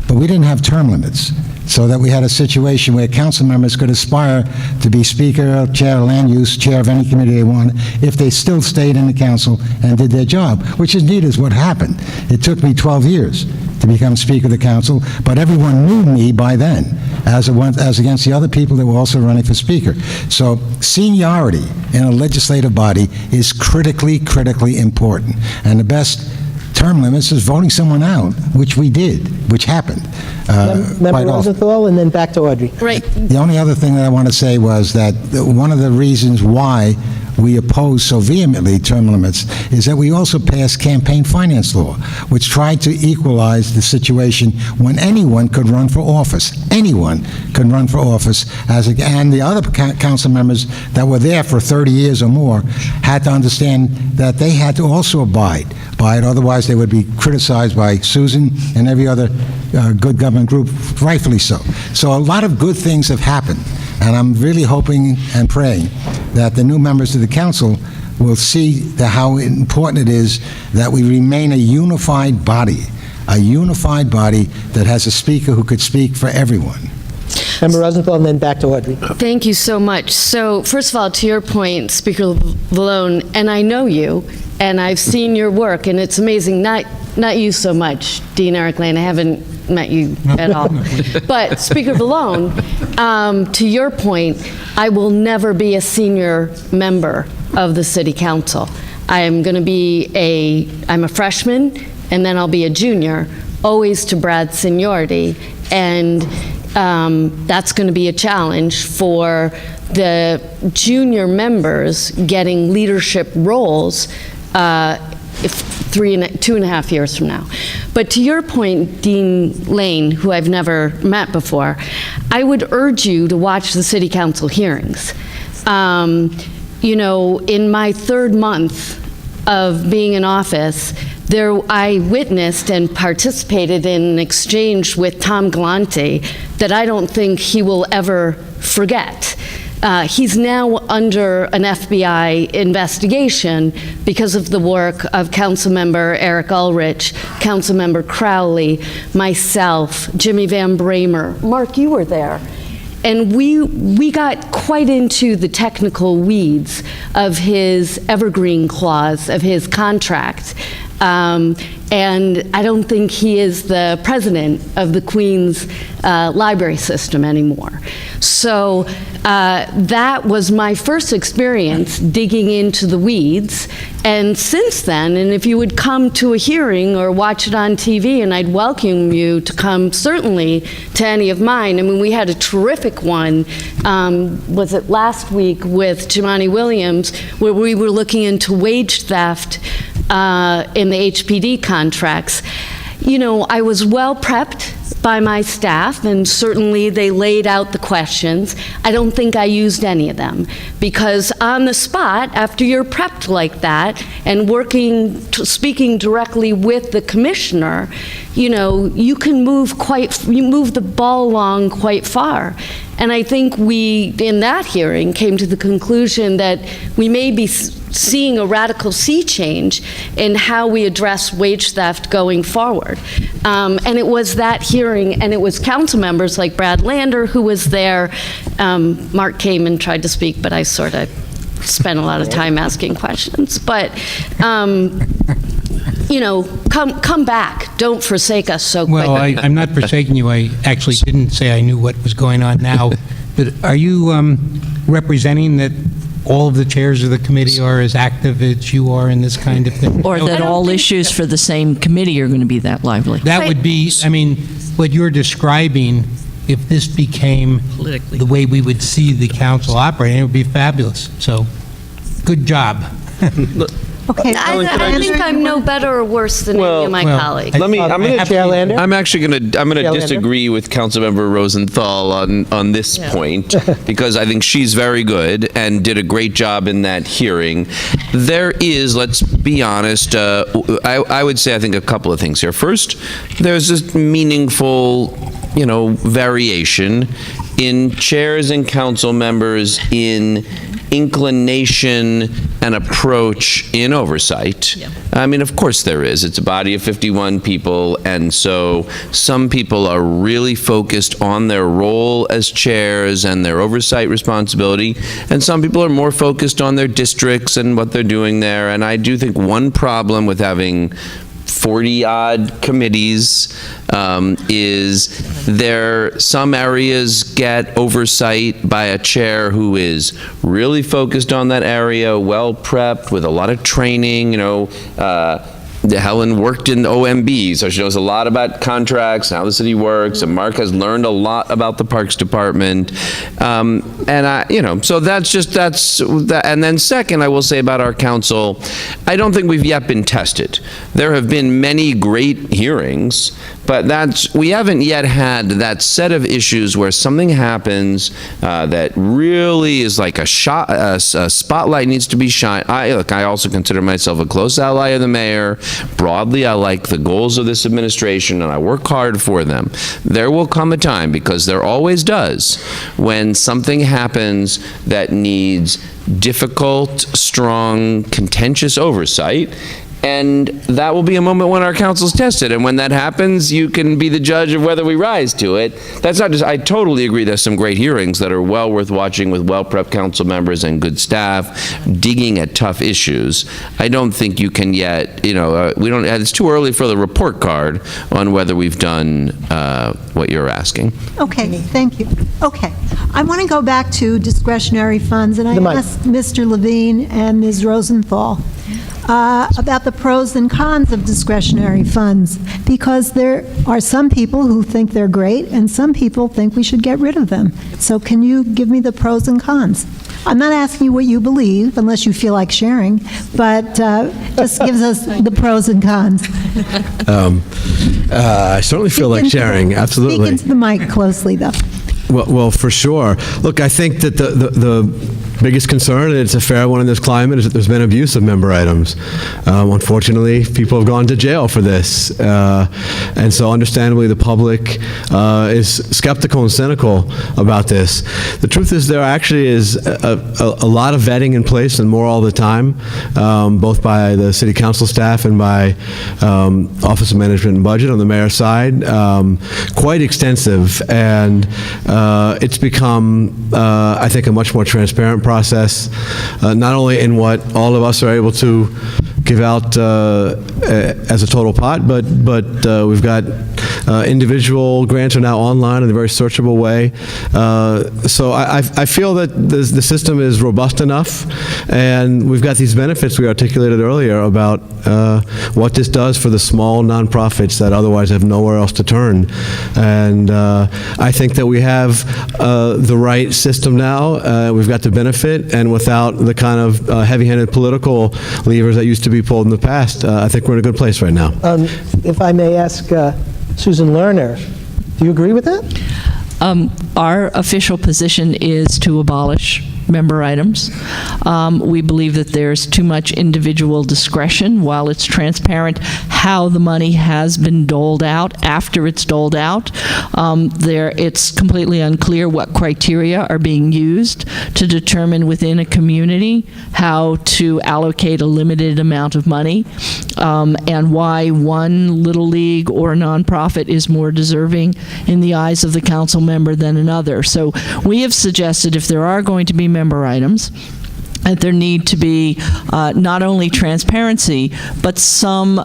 E: But we didn't have term limits, so that we had a situation where council members could aspire to be speaker, chair of land use, chair of any committee they want, if they still stayed in the council and did their job, which indeed is what happened. It took me 12 years to become Speaker of the Council, but everyone knew me by then, as against the other people that were also running for Speaker. So seniority in a legislative body is critically, critically important. And the best term limits is voting someone out, which we did, which happened.
D: Member
E: quite often.
D: Rosenthal, and then back to Audrey.
J: Right.
E: The only other thing that I want to say was that one of the reasons why we oppose so vehemently term limits is that we also passed campaign finance law, which tried to equalize the situation when anyone could run for office. Anyone could run for office, and the other council members that were there for 30 years or more had to understand that they had to also abide by it, otherwise they would be criticized by Susan and every other good government group, rightfully so. So a lot of good things have happened, and I'm really hoping and praying that the new members of the council will see how important it is that we remain a unified body that has a speaker who could speak for everyone.
D: Member Rosenthal, and then back to Audrey.
J: Thank you so much. So, first of all, to your point, Speaker Vallone, and I know you, and I've seen your work, and it's amazing. Not you so much, Dean Eric Lane. I haven't met you at all. But Speaker Vallone, to your point, I will never be a senior member of the City Council. I'm a freshman, and then I'll be a junior, always to Brad's seniority, and that's going to be a challenge for the junior members getting leadership roles 2.5 years from now. But to your point, Dean Lane, who I've never met before, I would urge you to watch the City Council hearings. You know, in my third month of being in office, I witnessed and participated in an exchange with Tom Galante that I don't think he will ever forget. He's now under an FBI investigation because of the work of Councilmember Eric Ulrich, Councilmember Crowley, myself, Jimmy Van Bramer. Mark, you were there. And we got quite into the technical weeds of his evergreen clause of his contract. And I don't think he is the president of the Queen's library system anymore. So that was my first experience digging into the weeds. And since then, and if you would come to a hearing or watch it on TV, and I'd welcome you to come certainly to any of mine. I mean, we had a terrific one, was it last week with Jimani Williams, where we were looking into wage theft in the HPD contracts. You know, I was well prepped by my staff, and certainly they laid out the questions. I don't think I used any of them, because on the spot, after you're prepped like that and speaking directly with the commissioner, you know, you can move the ball along quite far. And I think we, in that hearing, came to the conclusion that we may be seeing a radical sea change in how we address wage theft going forward. And it was that hearing, and it was council members like Brad Lander who was there. Mark came and tried to speak, but I sort of spent a lot of time asking questions. But come back. Don't forsake us so quickly.
C: Well, I'm not forsaking you. I actually didn't say I knew what was going on now. But are you representing that all of the chairs of the committee are as active as you are in this kind of thing?
H: Or that all issues for the same committee are going to be that lively.
C: That would be, I mean, what you're describing, if this became
H: Politically.
C: the way we would see the council operating, it would be fabulous. So, good job.
B: Okay.
J: I think I'm no better or worse than any of my colleagues.
F: I'm gonna
D: Chair Lander?
F: I'm actually gonna
D: Chair Lander?
F: disagree with Councilmember Rosenthal on this point, because I think she's very good and did a great job in that hearing. There is, let's be honest, I would say I think a couple of things here. First, there's this meaningful, variation in chairs and council members in inclination and approach in oversight.
H: Yeah.
F: I mean, of course there is. It's a body of 51 people, and so some people are really focused on their role as chairs and their oversight responsibility, and some people are more focused on their districts and what they're doing there. And I do think one problem with having 40-odd committees is some areas get oversight by a chair who is really focused on that area, well prepped, with a lot of training. Helen worked in OMB, so she knows a lot about contracts and how the city works, and Mark has learned a lot about the Parks Department. So that's that. And then second, I will say about our council, I don't think we've yet been tested. There have been many great hearings, but we haven't yet had that set of issues where something happens that really is like a spotlight needs to be shined. I also consider myself a close ally of the mayor. Broadly, I like the goals of this administration, and I work hard for them. There will come a time, because there always does, when something happens that needs difficult, strong, contentious oversight. And that will be a moment when our council's tested. And when that happens, you can be the judge of whether we rise to it. That's not just, I totally agree there's some great hearings that are well worth watching with well-prepped council members and good staff digging at tough issues. I don't think you can yet, it's too early for the report card on whether we've done what you're asking.
B: Okay, thank you. Okay, I want to go back to discretionary funds, and I asked Mr. Levine and Ms. Rosenthal about the pros and cons of discretionary funds, because there are some people who think they're great and some people think we should get rid of them. So can you give me the pros and cons? I'm not asking you what you believe, unless you feel like sharing, but just gives us the pros and cons.
I: I certainly feel like sharing, absolutely.
B: Speak into the mic closely, though.
I: Well, for sure. Look, I think that the biggest concern, and it's a fair one in this climate, is that there's been abuse of member items. Unfortunately, people have gone to jail for this. And so understandably, the public is skeptical and cynical about this. The truth is there actually is a lot of vetting in place, and more all the time, both by the city council staff and by Office of Management and Budget on the mayor's side, quite extensive. And it's become, I think, a much more transparent process, not only in what all of us are able to give out as a total pot, but we've got individual grants are now online in a very searchable way. So I feel that the system is robust enough, and we've got these benefits we articulated earlier about what this does for the small nonprofits that otherwise have nowhere else to turn. And I think that we have the right system now. We've got the benefit, and without the kind of heavy-handed political levers that used to be pulled in the past, I think we're in a good place right now.
D: If I may ask Susan Lerner, do you agree with that?
H: Our official position is to abolish member items. We believe that there's too much individual discretion. While it's transparent how the money has been doled out, after it's doled out, it's completely unclear what criteria are being used to determine within a community how to allocate a limited amount of money, and why one little league or nonprofit is more deserving in the eyes of the council member than another. So we have suggested, if there are going to be member items, that there need to be not only transparency, but some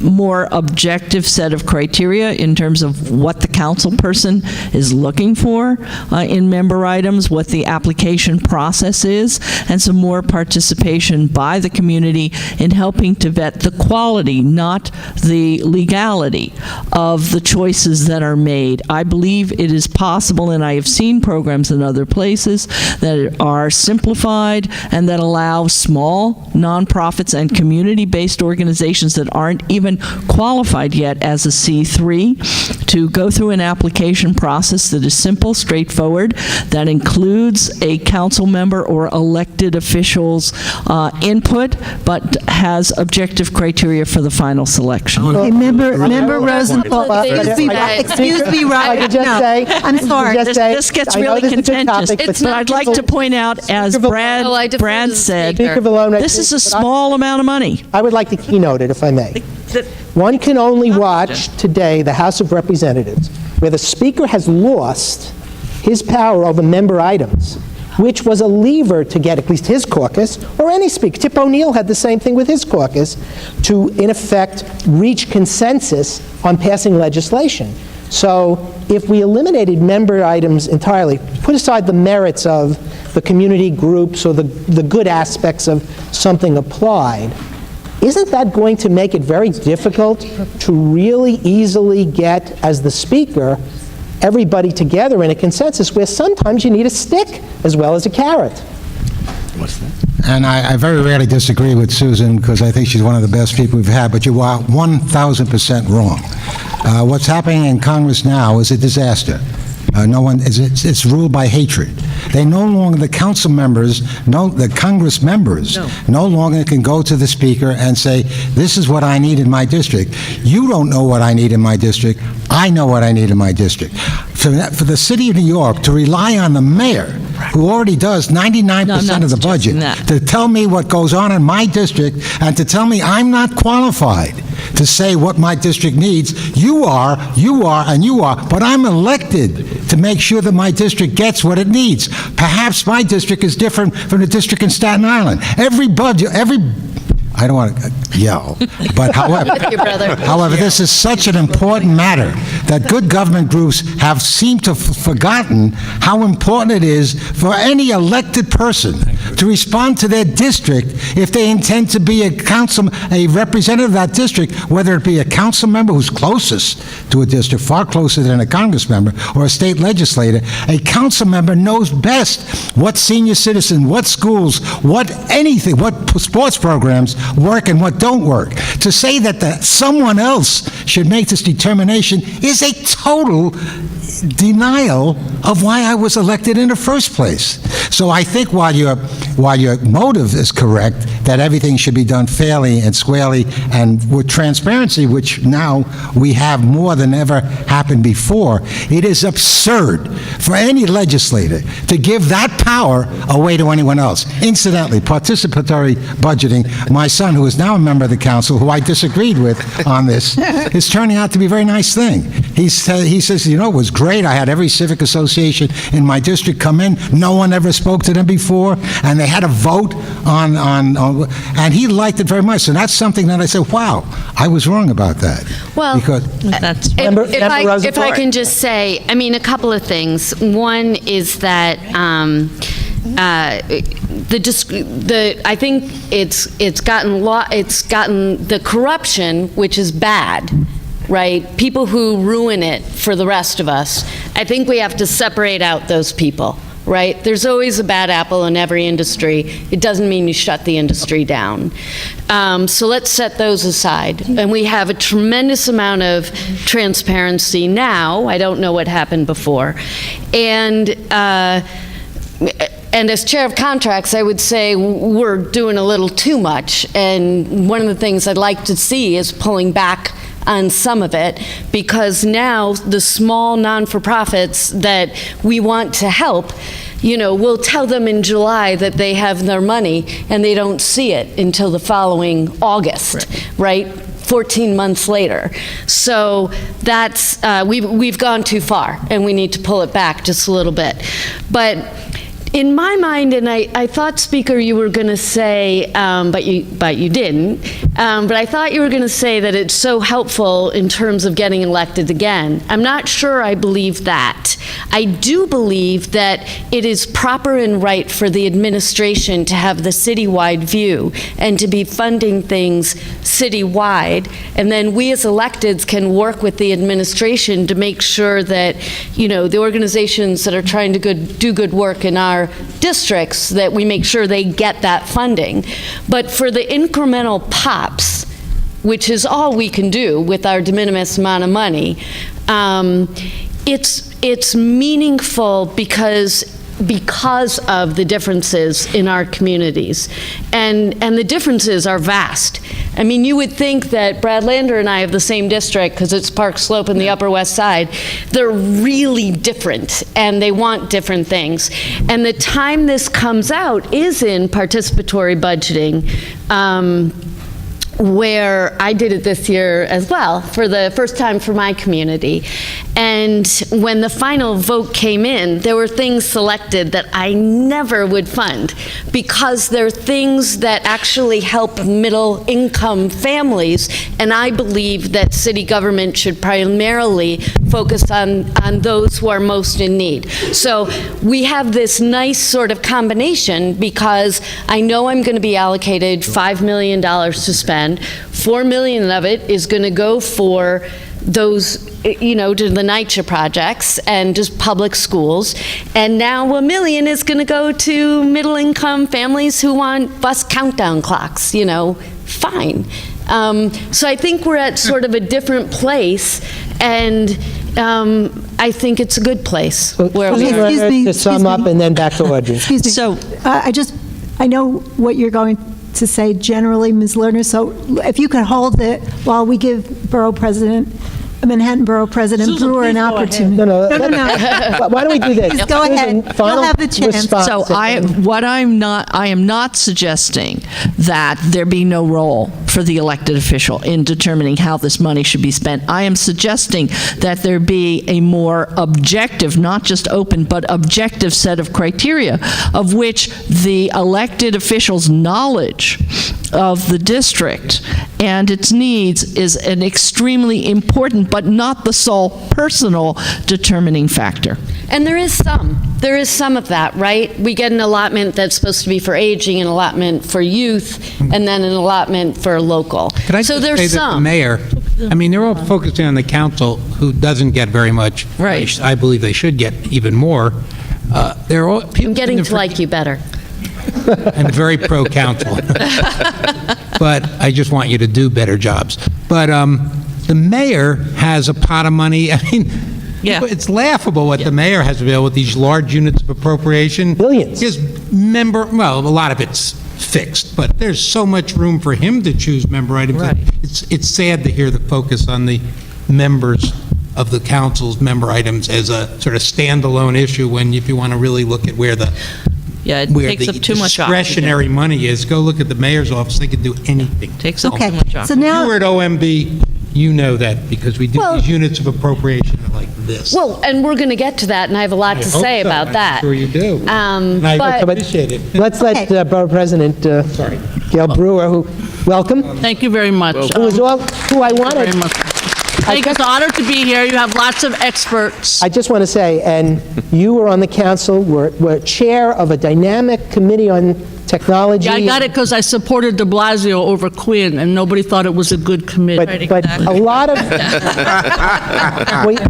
H: more objective set of criteria in terms of what the council person is looking for in member items, what the application process is, and some more participation by the community in helping to vet the quality, not the legality, of the choices that are made. I believe it is possible, and I have seen programs in other places that are simplified and that allow small nonprofits and community-based organizations that aren't even qualified yet as a C3 to go through an application process that is simple, straightforward, that includes a council member or elected officials' input, but has objective criteria for the final selection.
B: Okay, Member Rosenthal, excuse me, right now. I'm sorry.
H: This gets really contentious, but I'd like to point out, as Brad said, this is a small amount of money.
D: I would like to keynote it, if I may. One can only watch today the House of Representatives, where the Speaker has lost his power over member items, which was a lever to get at least his caucus, or any Speaker. Tip O'Neill had the same thing with his caucus, to, in effect, reach consensus on passing legislation. So if we eliminated member items entirely, put aside the merits of the community groups or the good aspects of something applied, isn't that going to make it very difficult to really easily get, as the Speaker, everybody together in a consensus where sometimes you need a stick as well as a carrot?
E: And I very rarely disagree with Susan, because I think she's one of the best people we've had, but you are 1,000% wrong. What's happening in Congress now is a disaster. It's ruled by hatred. They no longer, the council members, the Congress members, no longer can go to the Speaker and say, this is what I need in my district. You don't know what I need in my district. I know what I need in my district. For the city of New York to rely on the mayor, who already does 99% of the budget, to tell me what goes on in my district and to tell me I'm not qualified to say what my district needs. You are, and you are, but I'm elected to make sure that my district gets what it needs. Perhaps my district is different from the district in Staten Island. I don't want to yell, but however, this is such an important matter that good government groups have seemed to have forgotten how important it is for any elected person to respond to their district if they intend to be a representative of that district, whether it be a council member who's closest to a district, far closer than a Congress member, or a state legislator. A council member knows best what senior citizen, what schools, what sports programs work and what don't work. To say that someone else should make this determination is a total denial of why I was elected in the first place. So I think while your motive is correct, that everything should be done fairly and squarely and with transparency, which now we have more than ever happened before, it is absurd for any legislator to give that power away to anyone else. Incidentally, participatory budgeting, my son, who is now a member of the council, who I disagreed with on this, is turning out to be a very nice thing. He says, it was great. I had every civic association in my district come in. No one ever spoke to them before, and they had a vote on and he liked it very much. So that's something that I said, wow, I was wrong about that.
J: Well,
E: because
J: if I can just say, a couple of things. One is that I think it's gotten the corruption, which is bad, right? People who ruin it for the rest of us. I think we have to separate out those people, right? There's always a bad apple in every industry. It doesn't mean you shut the industry down. So let's set those aside. And we have a tremendous amount of transparency now. I don't know what happened before. And as chair of contracts, I would say we're doing a little too much. And one of the things I'd like to see is pulling back on some of it, because now the small non-for-profits that we want to help, we'll tell them in July that they have their money and they don't see it until the following August, right? 14 months later. So that's, we've gone too far and we need to pull it back just a little bit. But In my mind, and I thought, Speaker, you were going to say, but you didn't, but I thought you were going to say that it's so helpful in terms of getting elected again. I'm not sure I believe that. I do believe that it is proper and right for the administration to have the citywide view and to be funding things citywide, and then we as electeds can work with the administration to make sure that, you know, the organizations that are trying to do good work in our districts, that we make sure they get that funding. But for the incremental pops, which is all we can do with our de minimis amount of money, it's meaningful because of the differences in our communities. And the differences are vast. I mean, you would think that Brad Lander and I have the same district because it's Park Slope and the Upper West Side. They're really different, and they want different things. And the time this comes out is in participatory budgeting, where I did it this year as well, for the first time for my community. And when the final vote came in, there were things selected that I never would fund, because they're things that actually help middle-income families, and I believe that city government should primarily focus on those who are most in need. So we have this nice sort of combination, because I know I'm going to be allocated $5 million to spend. $4 million of it is going to go for those, you know, to the NYCHA projects and just public schools. And now $1 million is going to go to middle-income families who want bus countdown clocks, you know, fine. So I think we're at sort of a different place, and I think it's a good place.
D: Where
B: Okay,
D: we
B: excuse me,
D: to sum
B: excuse
D: up,
B: me.
D: and then back to Audrey.
B: Excuse me.
H: So-
B: I know what you're going to say generally, Ms. Lerner, so if you could hold it while we give Manhattan Borough President Brewer an opportunity.
D: No.
B: No.
D: Why don't we do this?
B: Please go ahead.
D: Susan, final
B: You'll have the chance.
D: response.
H: So I am not suggesting that there be no role for the elected official in determining how this money should be spent. I am suggesting that there be a more objective, not just open, but objective set of criteria, of which the elected official's knowledge of the district and its needs is an extremely important, but not the sole personal determining factor.
J: And there is some of that, right? We get an allotment that's supposed to be for aging, an allotment for youth, and then an allotment for local.
C: Could I
J: So
C: just
J: there's
C: say that the
J: some.
C: mayor, I mean, they're all focusing on the council, who doesn't get very much.
H: Right.
C: I believe they should get even more. They're all people.
J: I'm getting to like you better.
C: I'm very pro-council. But I just want you to do better jobs. But the mayor has a pot of money. I mean,
H: Yeah.
C: it's laughable what the mayor has available with these large units of appropriation.
D: Billions.
C: His well, a lot of it's fixed, but there's so much room for him to choose member items.
H: Right.
C: It's sad to hear the focus on the members of the council's member items as a sort of standalone issue, when if you want to really look at where the
H: Yeah, it
C: where
H: takes
C: the
H: up too much
C: discretionary money is, go look at the mayor's office. They could do anything.
H: Takes up
B: Okay,
H: too much
B: so
H: oxygen.
B: now-
C: You were at OMB, you know that, because we do
J: Well-
C: these units of appropriation like this.
J: Well, and we're going to get to that, and I have a lot
C: I
J: to
C: hope
J: say
C: so.
J: about that.
C: I'm sure you do. And I
J: but-
C: appreciate it.
D: Let's let
B: Okay.
D: Borough President
C: Sorry.
D: Gale Brewer, who, welcome,
L: Thank you very much.
D: who I wanted,
L: Very much. Thank you. It's an honor to be here. You have lots of experts.
D: I just want to say, and you were on the council, were chair of a dynamic committee on technology.
L: Yeah, I got it because I supported de Blasio over Quinn, and nobody thought it was a good committee.
D: But a lot of,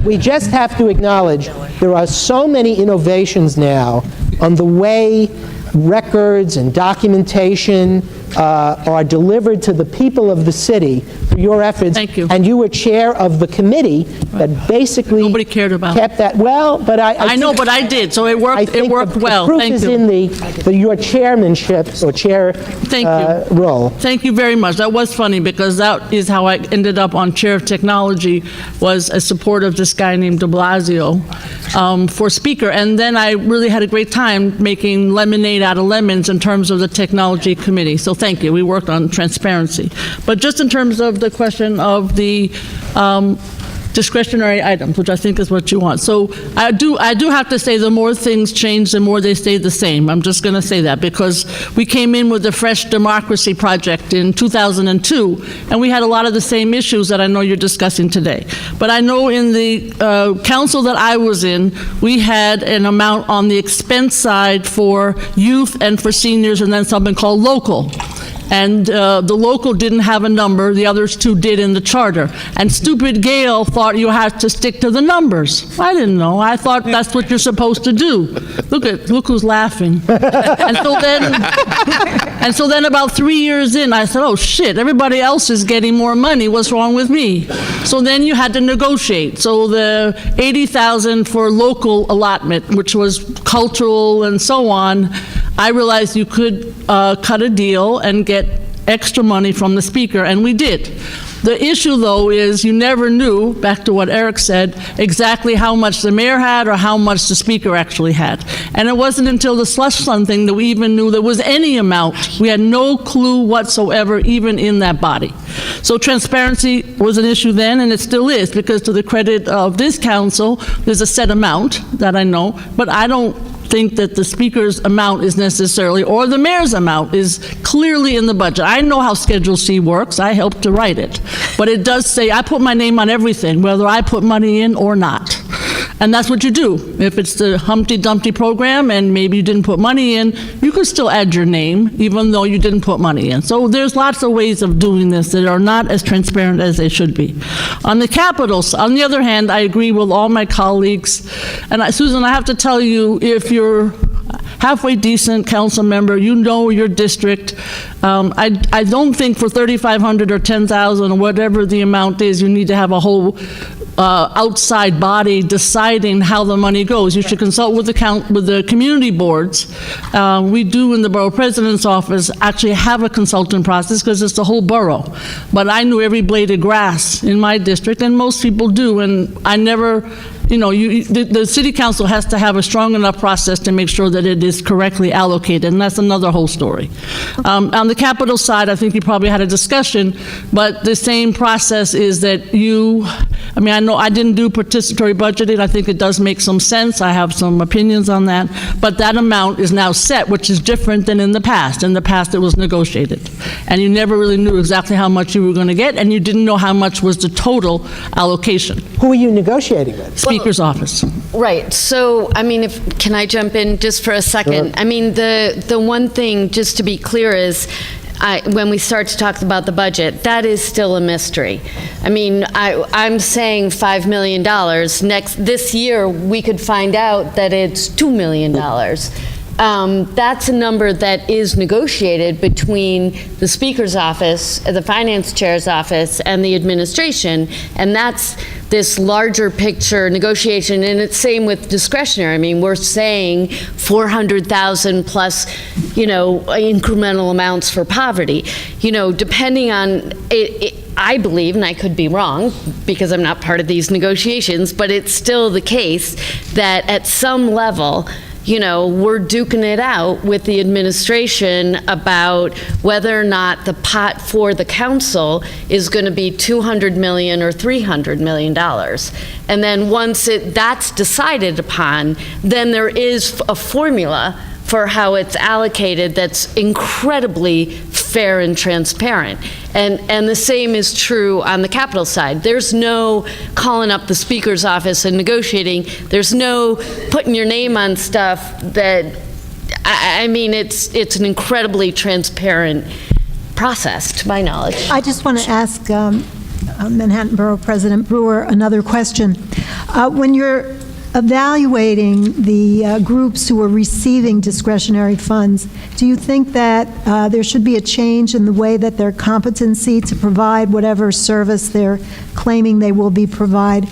D: we just have to acknowledge, there are so many innovations now on the way records and documentation are delivered to the people of the city through your efforts.
L: Thank you.
D: And you were chair of the committee that basically
L: Nobody cared about it.
D: kept that. Well, but
L: I know, but I did, so it
D: I
L: worked. It
D: think
L: worked well.
D: The proof
L: Thank
D: is
L: you.
D: in your chairmanship or chair
L: Thank you.
D: role.
L: Thank you very much. That was funny because that is how I ended up on chair of technology, was a support of this guy named de Blasio for speaker. And then I really had a great time making lemonade out of lemons in terms of the technology committee. So thank you. We worked on transparency. But just in terms of the question of the discretionary items, which I think is what you want. So I do have to say the more things change, the more they stay the same. I'm just going to say that because we came in with the Fresh Democracy Project in 2002, and we had a lot of the same issues that I know you're discussing today. But I know in the council that I was in, we had an amount on the expense side for youth and for seniors, and then something called local. And the local didn't have a number, the others two did in the charter. And stupid Gale thought you had to stick to the numbers. I didn't know. I thought that's what you're supposed to do. Look who's laughing. And so then about 3 years in, I said, oh shit, everybody else is getting more money. What's wrong with me? So then you had to negotiate. So the $80,000 for local allotment, which was cultural and so on, I realized you could cut a deal and get extra money from the speaker, and we did. The issue, though, is you never knew, back to what Eric said, exactly how much the mayor had or how much the speaker actually had. And it wasn't until the slush fund thing that we even knew there was any amount. We had no clue whatsoever, even in that body. So transparency was an issue then, and it still is, because to the credit of this council, there's a set amount that I know, but I don't think that the speaker's amount is necessarily, or the mayor's amount is clearly in the budget. I know how Schedule C works. I helped to write it. But it does say, I put my name on everything, whether I put money in or not. And that's what you do. If it's the Humpty Dumpty program and maybe you didn't put money in, you could still add your name, even though you didn't put money in. So there's lots of ways of doing this that are not as transparent as they should be. On the capitals, on the other hand, I agree with all my colleagues. And Susan, I have to tell you, if you're halfway decent council member, you know your district. I don't think for $3,500 or $10,000 or whatever the amount is, you need to have a whole outside body deciding how the money goes. You should consult with the community boards. We do in the borough president's office actually have a consultant process because it's the whole borough. But I knew every blade of grass in my district, and most people do, and I never, the city council has to have a strong enough process to make sure that it is correctly allocated, and that's another whole story. On the capital side, I think you probably had a discussion, but the same process is that I know I didn't do participatory budgeting. I think it does make some sense. I have some opinions on that, but that amount is now set, which is different than in the past. In the past, it was negotiated, and you never really knew exactly how much you were going to get, and you didn't know how much was the total allocation.
D: Who are you negotiating with?
L: Speaker's office.
J: Right. So, can I jump in just for a second?
D: Sure.
J: The one thing, just to be clear, is when we start to talk about the budget, that is still a mystery. I'm saying $5 million. This year, we could find out that it's $2 million. That's a number that is negotiated between the Speaker's office, the Finance Chair's office, and the administration, and that's this larger picture negotiation, and it's same with discretionary. We're saying 400,000 plus, incremental amounts for poverty. Depending on it, I believe, and I could be wrong because I'm not part of these negotiations, but it's still the case that at some level, we're duking it out with the administration about whether or not the pot for the council is going to be $200 million or $300 million. And then once that's decided upon, then there is a formula for how it's allocated that's incredibly fair and transparent. And the same is true on the capital side. There's no calling up the Speaker's office and negotiating. There's no putting your name on stuff that, it's an incredibly transparent process, to my knowledge.
B: I just want to ask Manhattan Borough President Brewer another question. When you're evaluating the groups who are receiving discretionary funds, do you think that there should be a change in the way that their competency to provide whatever service they're claiming they will be provide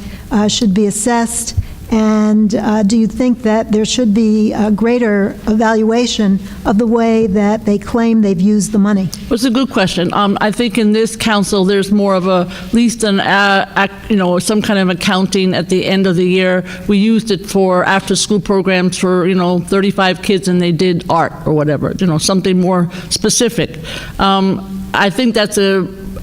B: should be assessed? And do you think that there should be a greater evaluation of the way that they claim they've used the money?
L: Well, it's a good question. I think in this council, there's more of at least some kind of accounting at the end of the year. We used it for after-school programs for, 35 kids and they did art or whatever, something more specific. I think that's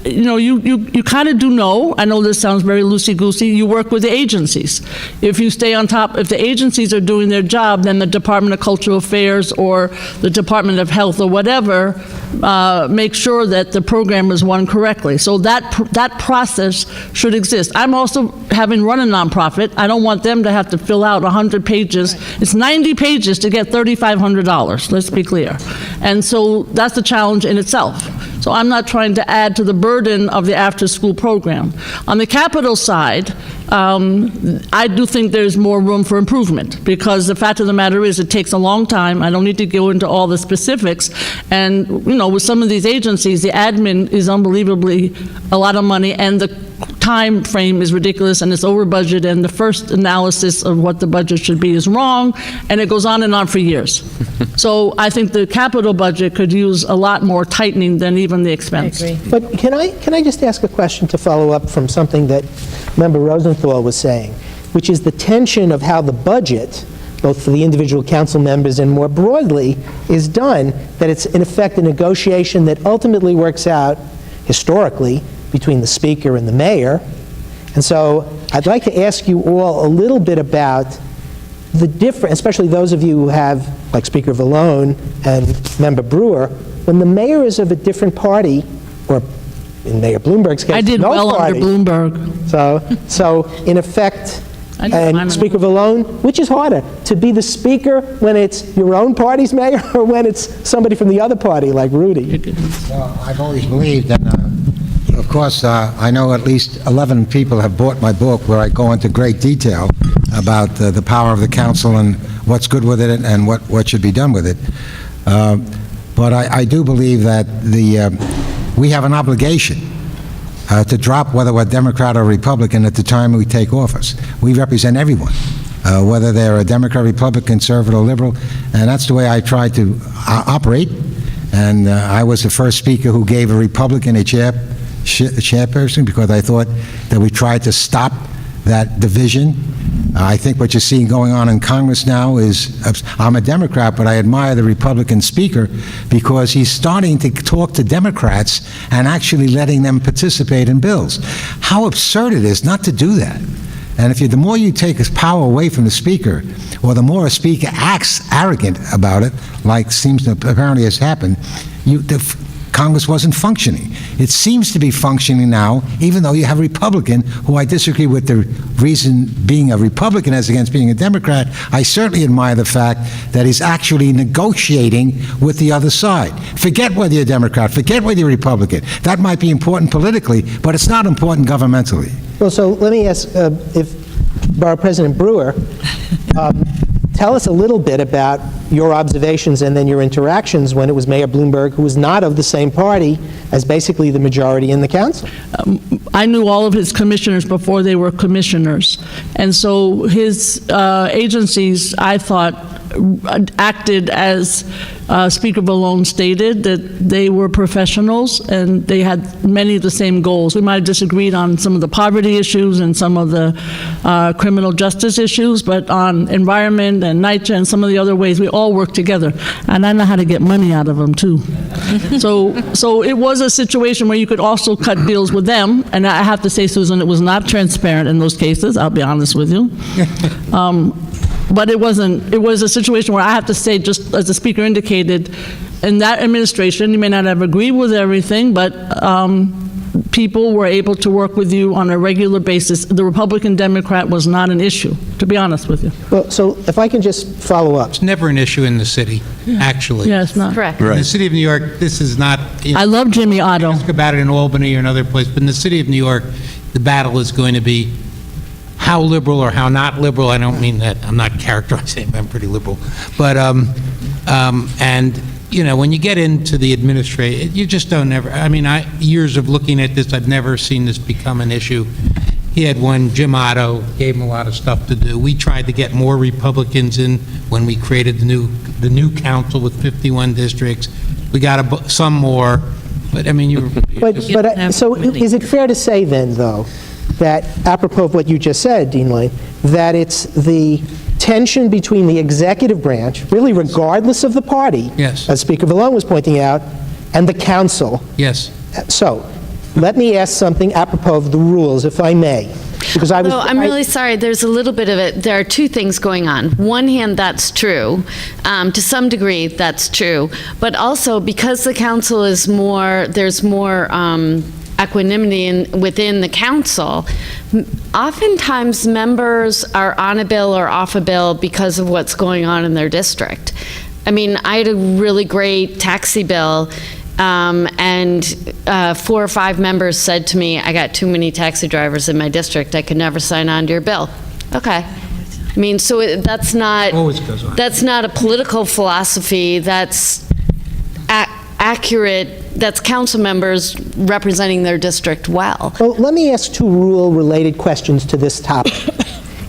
L: you kind of do know, I know this sounds very loosey-goosey, you work with the agencies. If you stay on top, if the agencies are doing their job, then the Department of Cultural Affairs or the Department of Health or whatever make sure that the program is run correctly. So that process should exist. I'm also, having run a nonprofit, I don't want them to have to fill out 100 pages. It's 90 pages to get $3,500, let's be clear. And so that's a challenge in itself. So I'm not trying to add to the burden of the after-school program. On the capital side, I do think there's more room for improvement, because the fact of the matter is it takes a long time. I don't need to go into all the specifics. And, with some of these agencies, the admin is unbelievably a lot of money, and the time frame is ridiculous, and it's over budget, and the first analysis of what the budget should be is wrong, and it goes on and on for years. So I think the capital budget could use a lot more tightening than even the expense.
J: I agree.
D: But can I just ask a question to follow up from something that Member Rosenthal was saying, which is the tension of how the budget, both for the individual council members and more broadly, is done, that it's in effect a negotiation that ultimately works out historically between the speaker and the mayor. And so I'd like to ask you all a little bit about the difference, especially those of you who have, like Speaker Vallone and Member Brewer, when the mayor is of a different party, or in Mayor Bloomberg's case,
L: I did
D: no
L: well
D: party.
L: under Bloomberg.
D: So in effect,
L: I did fine
D: and Speaker Vallone, which is harder, to be the speaker when it's your own party's mayor or when it's somebody from the other party, like Rudy?
E: Well, I've always believed, and of course, I know at least 11 people have bought my book where I go into great detail about the power of the council and what's good with it and what should be done with it. But I do believe that we have an obligation to drop whether we're Democrat or Republican at the time we take office. We represent everyone, whether they're a Democrat, Republican, conservative, or liberal, and that's the way I try to operate. And I was the first speaker who gave a Republican a chairperson, because I thought that we tried to stop that division. I think what you're seeing going on in Congress now is, I'm a Democrat, but I admire the Republican speaker because he's starting to talk to Democrats and actually letting them participate in bills. How absurd it is not to do that. And the more you take his power away from the speaker, or the more a speaker acts arrogant about it, like seems to apparently has happened, Congress wasn't functioning. It seems to be functioning now, even though you have a Republican, who I disagree with the reason being a Republican as against being a Democrat. I certainly admire the fact that he's actually negotiating with the other side. Forget whether you're a Democrat, forget whether you're a Republican. That might be important politically, but it's not important governmentally.
D: Well, so let me ask if Borough President Brewer, tell us a little bit about your observations and then your interactions when it was Mayor Bloomberg, who was not of the same party as basically the majority in the council.
L: I knew all of his commissioners before they were commissioners. And so his agencies, I thought, acted as Speaker Vallone stated, that they were professionals and they had many of the same goals. We might have disagreed on some of the poverty issues and some of the criminal justice issues, but on environment and NYCHA and some of the other ways, we all worked together. And I know how to get money out of them, too. So it was a situation where you could also cut deals with them. And I have to say, Susan, it was not transparent in those cases, I'll be honest with you. But it wasn't. It was a situation where I have to say, just as the speaker indicated, in that administration, you may not have agreed with everything, but people were able to work with you on a regular basis. The Republican-Democrat was not an issue, to be honest with you.
D: Well, so if I can just follow up.
C: It's never an issue in the city, actually.
L: Yeah, it's not.
J: Correct.
C: In the city of New York, this is not.
L: I love Jimmy Otto.
C: Ask about it in Albany or another place, but in the city of New York, the battle is going to be how liberal or how not liberal. I don't mean that. I'm not characterizing. I'm pretty liberal, but and when you get into the administration, you just don't ever. I mean, years of looking at this, I've never seen this become an issue. He had one, Jim Otto, gave him a lot of stuff to do. We tried to get more Republicans in when we created the new council with 51 districts. We got some more, but I mean,
D: So is it fair to say then, though, that apropos of what you just said, Dean Lane, that it's the tension between the executive branch, really regardless of the party,
C: Yes.
D: as Speaker Vallone was pointing out, and the council?
C: Yes.
D: So let me ask something apropos of the rules, if I may. Because I was...
J: No, I'm really sorry. There's a little bit of it. There are two things going on. One hand, that's true. To some degree, that's true. But also, because the council is more, there's more equanimity within the council, oftentimes members are on a bill or off a bill because of what's going on in their district. I mean, I had a really great taxi bill, and 4 or 5 members said to me, I got too many taxi drivers in my district, I could never sign on to your bill. Okay. I mean, so that's not,
C: Always goes on.
J: that's not a political philosophy, that's accurate, that's council members representing their district well.
D: Well, let me ask 2 rule-related questions to this topic.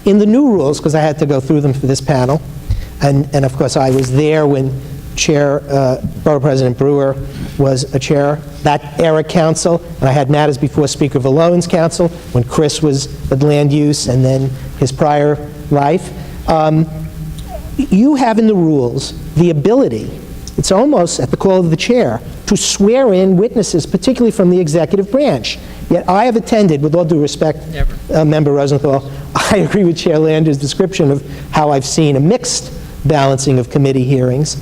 D: In the new rules, because I had to go through them for this panel, and of course I was there when Borough President Brewer was a chair, that era council, and I had matters before Speaker Vallone's council, when Chris was at land use, and then his prior life. You have in the rules the ability, it's almost at the call of the chair, to swear in witnesses, particularly from the executive branch. Yet I have attended, with all due respect, Member Rosenthal, I agree with Chair Lander's description of how I've seen a mixed balancing of committee hearings.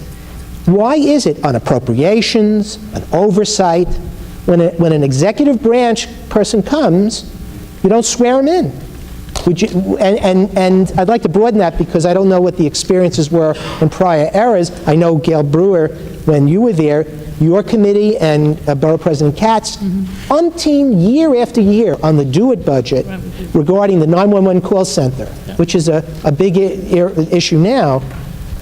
D: Why is it on appropriations, on oversight, when an executive branch person comes, you don't swear him in? And I'd like to broaden that because I don't know what the experiences were in prior eras. I know, Gale Brewer, when you were there, your committee and Borough President Katz, umpteen year after year on the do-it budget regarding the 911 call center, which is a big issue now.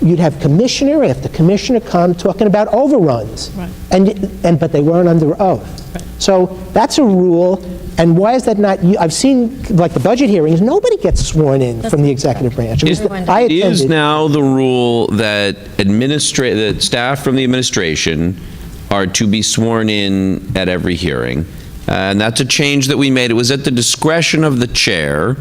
D: You'd have commissioner after commissioner come talking about overruns, but they weren't under oath. So that's a rule, and why is that not? I've seen, like the budget hearings, nobody gets sworn in from the executive branch.
F: It is now the rule that that staff from the administration are to be sworn in at every hearing. And that's a change that we made. It was at the discretion of the chair.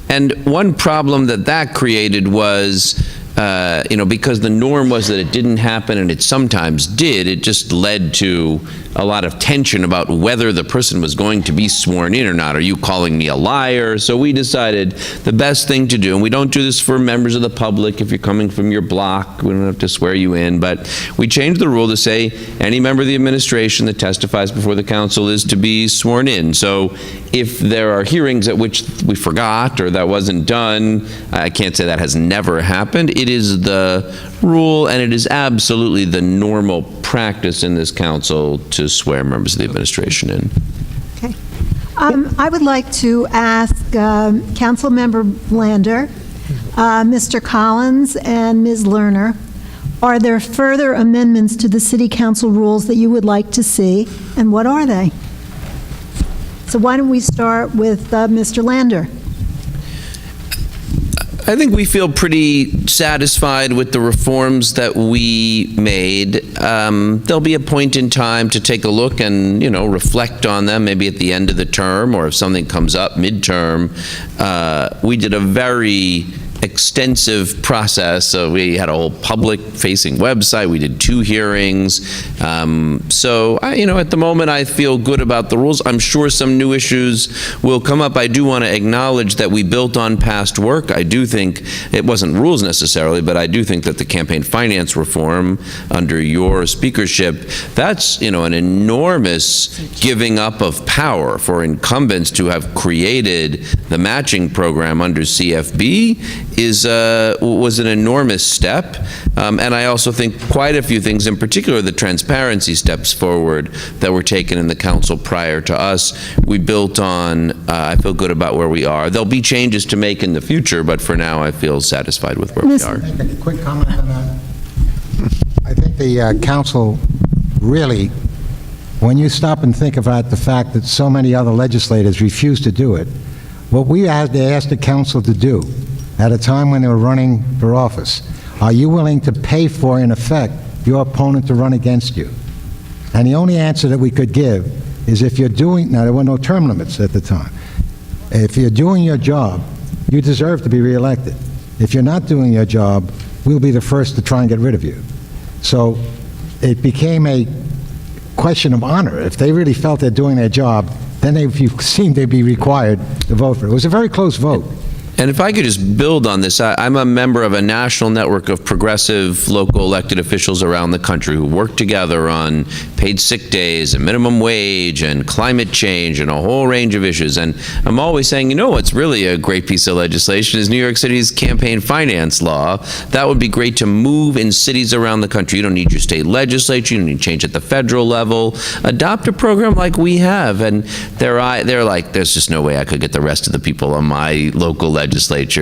F: And one problem that created was, because the norm was that it didn't happen, and it sometimes did, it just led to a lot of tension about whether the person was going to be sworn in or not. Are you calling me a liar? So we decided the best thing to do, and we don't do this for members of the public. If you're coming from your block, we don't have to swear you in, but we changed the rule to say any member of the administration that testifies before the council is to be sworn in. So if there are hearings at which we forgot or that wasn't done, I can't say that has never happened. It is the rule, and it is absolutely the normal practice in this council to swear members of the administration in.
B: Okay. I would like to ask Council Member Lander, Mr. Collins, and Ms. Lerner, are there further amendments to the City Council rules that you would like to see, and what are they? So why don't we start with Mr. Lander?
F: I think we feel pretty satisfied with the reforms that we made. There'll be a point in time to take a look and, reflect on them, maybe at the end of the term, or if something comes up midterm. We did a very extensive process. So we had a whole public-facing website. We did 2 hearings. So, at the moment, I feel good about the rules. I'm sure some new issues will come up. I do want to acknowledge that we built on past work. I do think it wasn't rules necessarily, but I do think that the campaign finance reform under your speakership, that's, an enormous giving up of power for incumbents to have created the matching program under CFB was an enormous step, and I also think quite a few things, in particular the transparency steps forward that were taken in the council prior to us, we built on. I feel good about where we are. There'll be changes to make in the future, but for now I feel satisfied with where we are.
E: Make a quick comment on that. I think the council really, when you stop and think about the fact that so many other legislators refuse to do it, what we had to ask the council to do at a time when they were running for office, are you willing to pay for, in effect, your opponent to run against you? And the only answer that we could give is if you're doing, now there were no term limits at the time, if you're doing your job, you deserve to be reelected. If you're not doing your job, we'll be the first to try and get rid of you. So it became a question of honor. If they really felt they're doing their job, then you seem they'd be required to vote for it. It was a very close vote.
F: And if I could just build on this, I'm a member of a national network of progressive local elected officials around the country who work together on paid sick days and minimum wage and climate change and a whole range of issues. And I'm always saying, you know what's really a great piece of legislation is New York City's campaign finance law. That would be great to move in cities around the country. You don't need your state legislature. You don't need to change at the federal level. Adopt a program like we have. And they're like, there's just no way I could get the rest of the people on my local legislature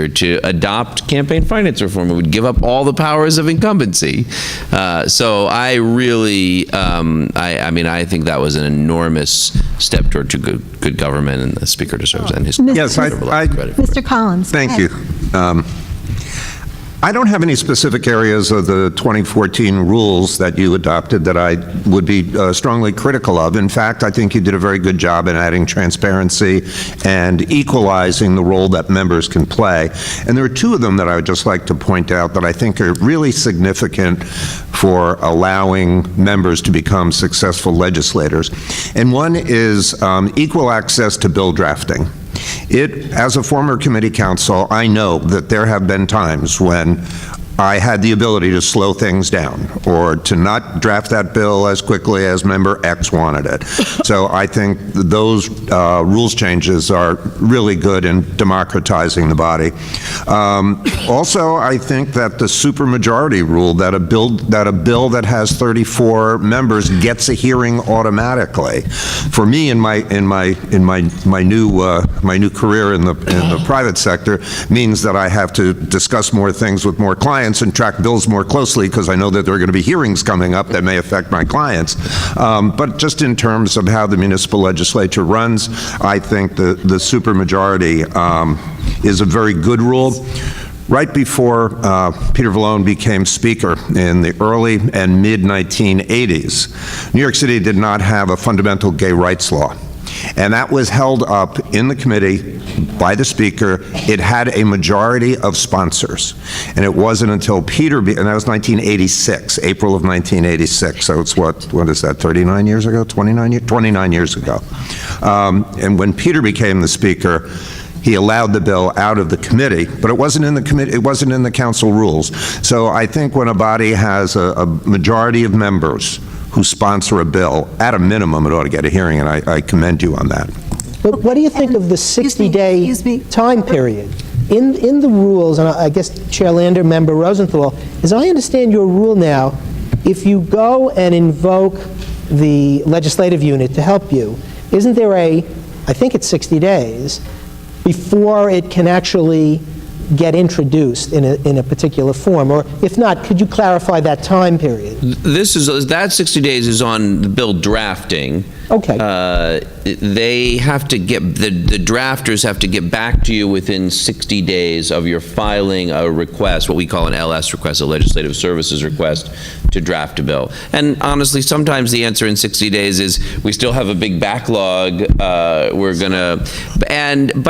F: to adopt campaign finance reform. It would give up all the powers of incumbency. So I really, I think that was an enormous step toward good government, and the Speaker deserves and his
K: Yes,
B: Mr. Collins.
K: Thank you. I don't have any specific areas of the 2014 rules that you adopted that I would be strongly critical of. In fact, I think you did a very good job in adding transparency and equalizing the role that members can play. And there are two of them that I would just like to point out that I think are really significant for allowing members to become successful legislators. And one is equal access to bill drafting. As a former committee counsel, I know that there have been times when I had the ability to slow things down or to not draft that bill as quickly as member X wanted it. So I think those rules changes are really good in democratizing the body. Also, I think that the supermajority rule, that a bill that has 34 members gets a hearing automatically. For me, in my new career in the private sector, means that I have to discuss more things with more clients and track bills more closely because I know that there are going to be hearings coming up that may affect my clients. But just in terms of how the municipal legislature runs, I think the supermajority is a very good rule. Right before Peter Vallone became Speaker in the early and mid-1980s, New York City did not have a fundamental gay rights law. And that was held up in the committee by the Speaker. It had a majority of sponsors. And it wasn't until Peter, and that was 1986, April of 1986. So it's what is that, 39 years ago, 29 years ago. And when Peter became the Speaker, he allowed the bill out of the committee, but it wasn't in the committee, it wasn't in the council rules. So I think when a body has a majority of members who sponsor a bill, at a minimum, it ought to get a hearing, and I commend you on that.
D: But what do you think of the 60-day time period? In the rules, and I guess Chair Lander, Member Rosenthal, as I understand your rule now, if you go and invoke the legislative unit to help you, isn't there I think it's 60 days, before it can actually get introduced in a particular form? Or if not, could you clarify that time period?
F: That 60 days is on the bill drafting.
D: Okay.
F: They have to get, the drafters have to get back to you within 60 days of your filing a request, what we call an LS request, a legislative services request, to draft a bill. And honestly, sometimes the answer in 60 days is we still have a big backlog. But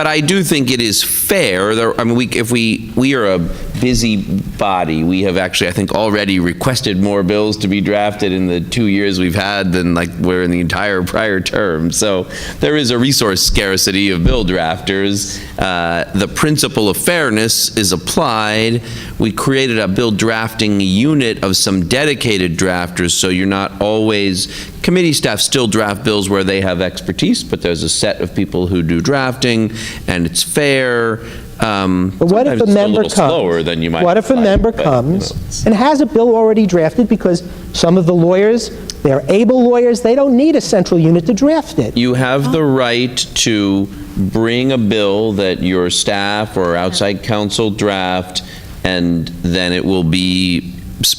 F: I do think it is fair. I mean, if we are a busy body, we have actually, I think, already requested more bills to be drafted in the 2 years we've had than like we're in the entire prior term. So there is a resource scarcity of bill drafters. The principle of fairness is applied. We created a bill drafting unit of some dedicated drafters, so you're not always, committee staff still draft bills where they have expertise, but there's a set of people who do drafting, and it's fair.
D: But what if a member comes?
F: Slower than you might.
D: What if a member comes and has a bill already drafted, because some of the lawyers, they're able lawyers, they don't need a central unit to draft it?
F: You have the right to bring a bill that your staff or outside counsel draft, and then it will be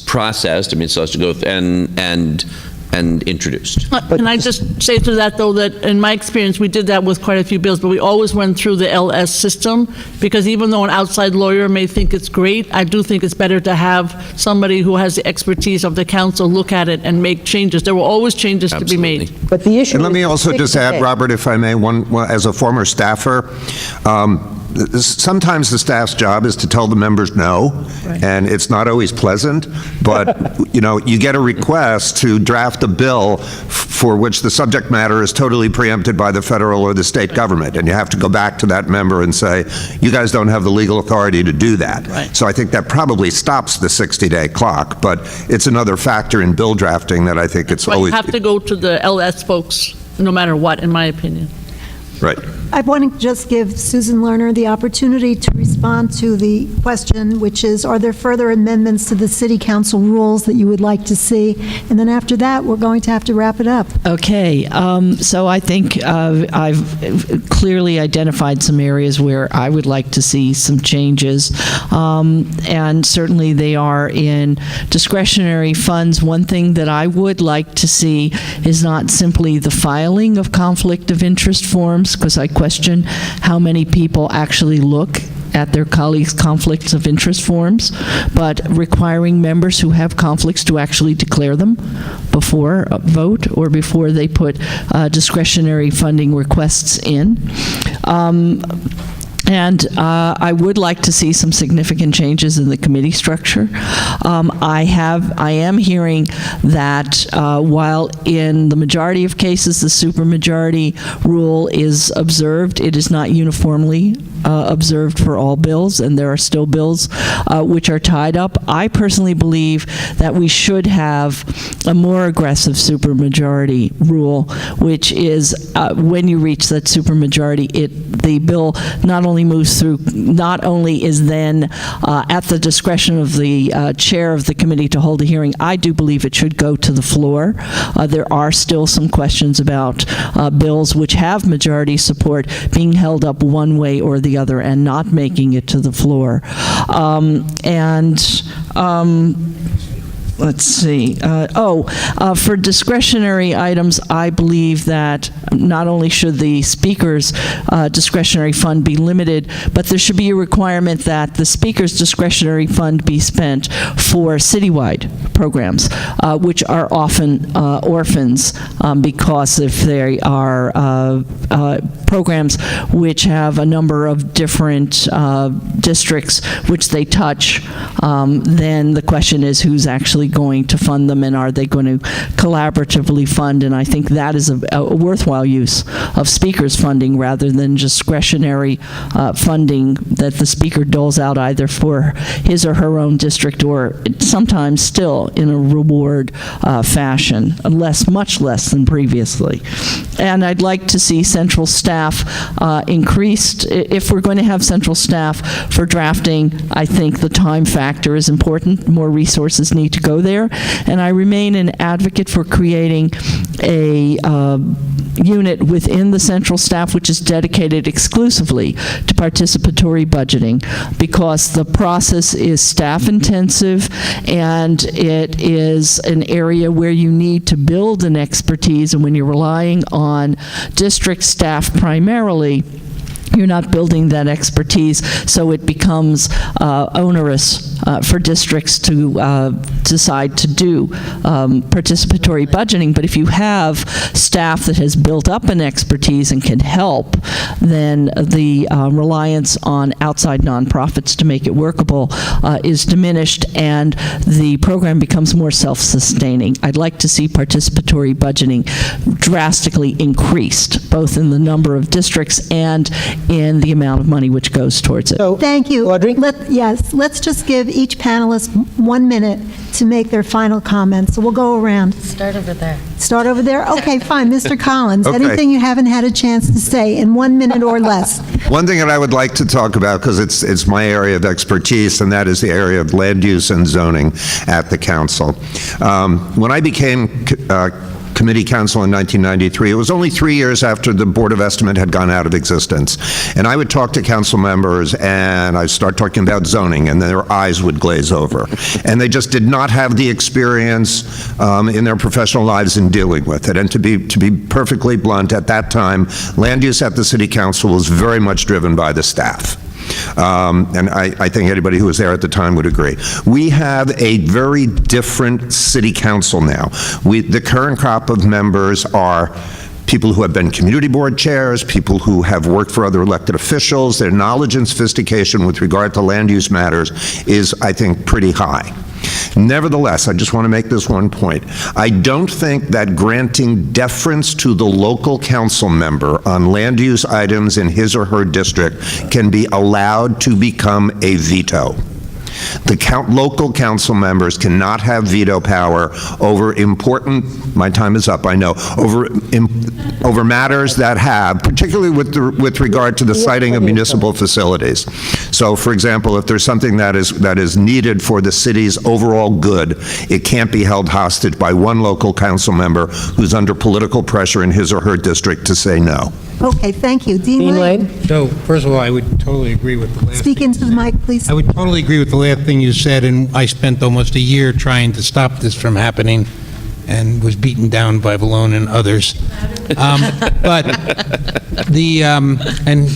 F: processed. I mean, so it has to go and introduced.
L: Can I just say to that, though, that in my experience, we did that with quite a few bills, but we always went through the LS system, because even though an outside lawyer may think it's great, I do think it's better to have somebody who has the expertise of the council look at it and make changes. There were always changes to be made.
D: But the issue
K: And let me also just add, Robert, if I may, one as a former staffer, sometimes the staff's job is to tell the members no, and it's not always pleasant, but, you get a request to draft a bill for which the subject matter is totally preempted by the federal or the state government, and you have to go back to that member and say, you guys don't have the legal authority to do that.
H: Right.
K: So I think that probably stops the 60-day clock, but it's another factor in bill drafting that I think it's
L: But you
K: always...
L: have to go to the LS folks, no matter what, in my opinion.
K: Right.
B: I want to just give Susan Lerner the opportunity to respond to the question, which is, are there further amendments to the city council rules that you would like to see? And then after that, we're going to have to wrap it up.
H: Okay, so I think I've clearly identified some areas where I would like to see some changes, and certainly they are in discretionary funds. One thing that I would like to see is not simply the filing of conflict of interest forms, because I question how many people actually look at their colleagues' conflicts of interest forms, but requiring members who have conflicts to actually declare them before a vote or before they put discretionary funding requests in. And I would like to see some significant changes in the committee structure. I am hearing that while in the majority of cases the supermajority rule is observed, it is not uniformly observed for all bills, and there are still bills which are tied up. I personally believe that we should have a more aggressive supermajority rule, which is when you reach that supermajority, the bill not only moves through, not only is then at the discretion of the chair of the committee to hold a hearing. I do believe it should go to the floor. There are still some questions about bills which have majority support being held up one way or the other and not making it to the floor. Let's see. For discretionary items, I believe that not only should the speaker's discretionary fund be limited, but there should be a requirement that the speaker's discretionary fund be spent for citywide programs, which are often orphans, because if they are programs which have a number of different districts which they touch, then the question is who's actually going to fund them, and are they going to collaboratively fund? And I think that is a worthwhile use of speaker's funding rather than discretionary funding that the speaker doles out either for his or her own district or sometimes still in a reward fashion, much less than previously. And I'd like to see central staff increased. If we're going to have central staff for drafting, I think the time factor is important. More resources need to go there, and I remain an advocate for creating a unit within the central staff which is dedicated exclusively to participatory budgeting, because the process is staff intensive and it is an area where you need to build an expertise, and when you're relying on district staff primarily, you're not building that expertise, so it becomes onerous for districts to decide to do participatory budgeting. But if you have staff that has built up an expertise and can help, then the reliance on outside nonprofits to make it workable is diminished, and the program becomes more self-sustaining. I'd like to see participatory budgeting drastically increased, both in the number of districts and in the amount of money which goes towards it.
B: Thank you.
D: Audrey?
B: Let's just give each panelist 1 minute to make their final comments. So we'll go around.
J: Start over there.
B: Start over there? Okay, fine. Mr. Collins,
K: Okay.
B: anything you haven't had a chance to say in 1 minute or less?
K: One thing that I would like to talk about, because it's my area of expertise, and that is the area of land use and zoning at the council. When I became committee counsel in 1993, it was only 3 years after the Board of Estimate had gone out of existence. And I would talk to council members, and I'd start talking about zoning, and their eyes would glaze over. And they just did not have the experience in their professional lives in dealing with it. And to be perfectly blunt, at that time, land use at the city council was very much driven by the staff. And I think anybody who was there at the time would agree. We have a very different city council now. The current crop of members are people who have been community board chairs, people who have worked for other elected officials. Their knowledge and sophistication with regard to land use matters is, I think, pretty high. Nevertheless, I just want to make this one point. I don't think that granting deference to the local council member on land use items in his or her district can be allowed to become a veto. The local council members cannot have veto power over important, my time is up, I know, over matters that have, particularly with regard to the siting of municipal facilities. So, for example, if there's something that is needed for the city's overall good, it can't be held hostage by one local council member who's under political pressure in his or her district to say no.
B: Okay, thank you. Dean Lane?
C: So, first of all, I would totally agree with the last
B: Speak
C: thing.
B: into the mic, please.
C: I would totally agree with the last thing you said, and I spent almost a year trying to stop this from happening and was beaten down by Vallone and others.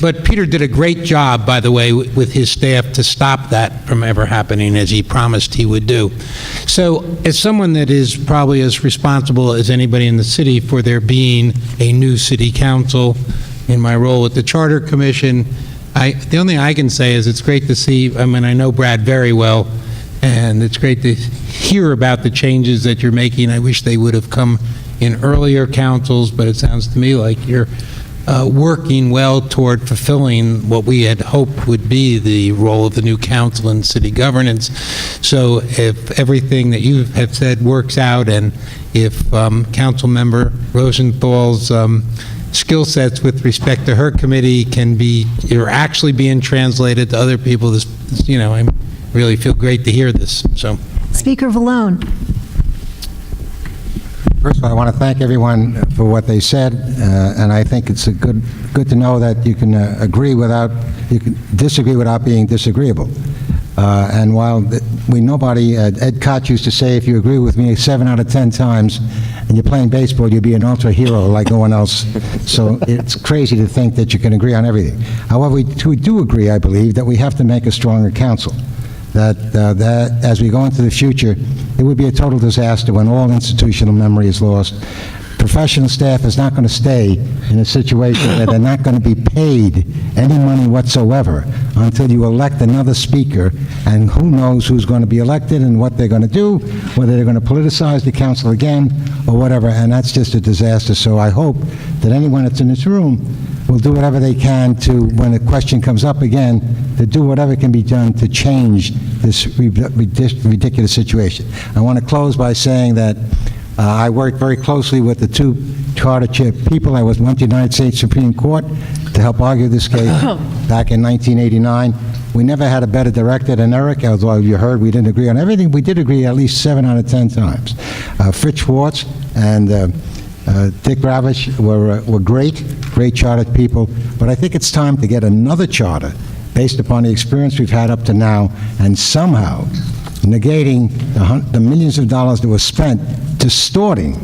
C: But Peter did a great job, by the way, with his staff to stop that from ever happening, as he promised he would do. So, as someone that is probably as responsible as anybody in the city for there being a new city council, in my role with the Charter Commission, the only thing I can say is it's great to see, I mean, I know Brad very well, and it's great to hear about the changes that you're making. I wish they would have come in earlier councils, but it sounds to me like you're working well toward fulfilling what we had hoped would be the role of the new council in city governance. So if everything that you have said works out, and if Council Member Rosenthal's skill sets with respect to her committee are actually being translated to other people, this, I really feel great to hear this. So,
B: Speaker Vallone.
E: First of all, I want to thank everyone for what they said, and I think it's good to know that you can you can disagree without being disagreeable. And while Ed Katz used to say, if you agree with me 7 out of 10 times and you're playing baseball, you'll be an ultra hero like no one else. So it's crazy to think that you can agree on everything. However, we do agree, I believe, that we have to make a stronger council. That as we go into the future, it would be a total disaster when all institutional memory is lost. Professional staff is not going to stay in a situation where they're not going to be paid any money whatsoever until you elect another speaker, and who knows who's going to be elected and what they're going to do, whether they're going to politicize the council again or whatever, and that's just a disaster. So I hope that anyone that's in this room will do whatever they can to, when a question comes up again, to do whatever can be done to change this ridiculous situation. I want to close by saying that I worked very closely with the two charter chair people. I went to the United States Supreme Court to help argue this case back in 1989. We never had a better director than Eric, although you heard we didn't agree on everything. We did agree at least 7 out of 10 times. Fritz Schwartz and Dick Ravish were great charter people, but I think it's time to get another charter based upon the experience we've had up to now, and somehow negating the millions of dollars that were spent distorting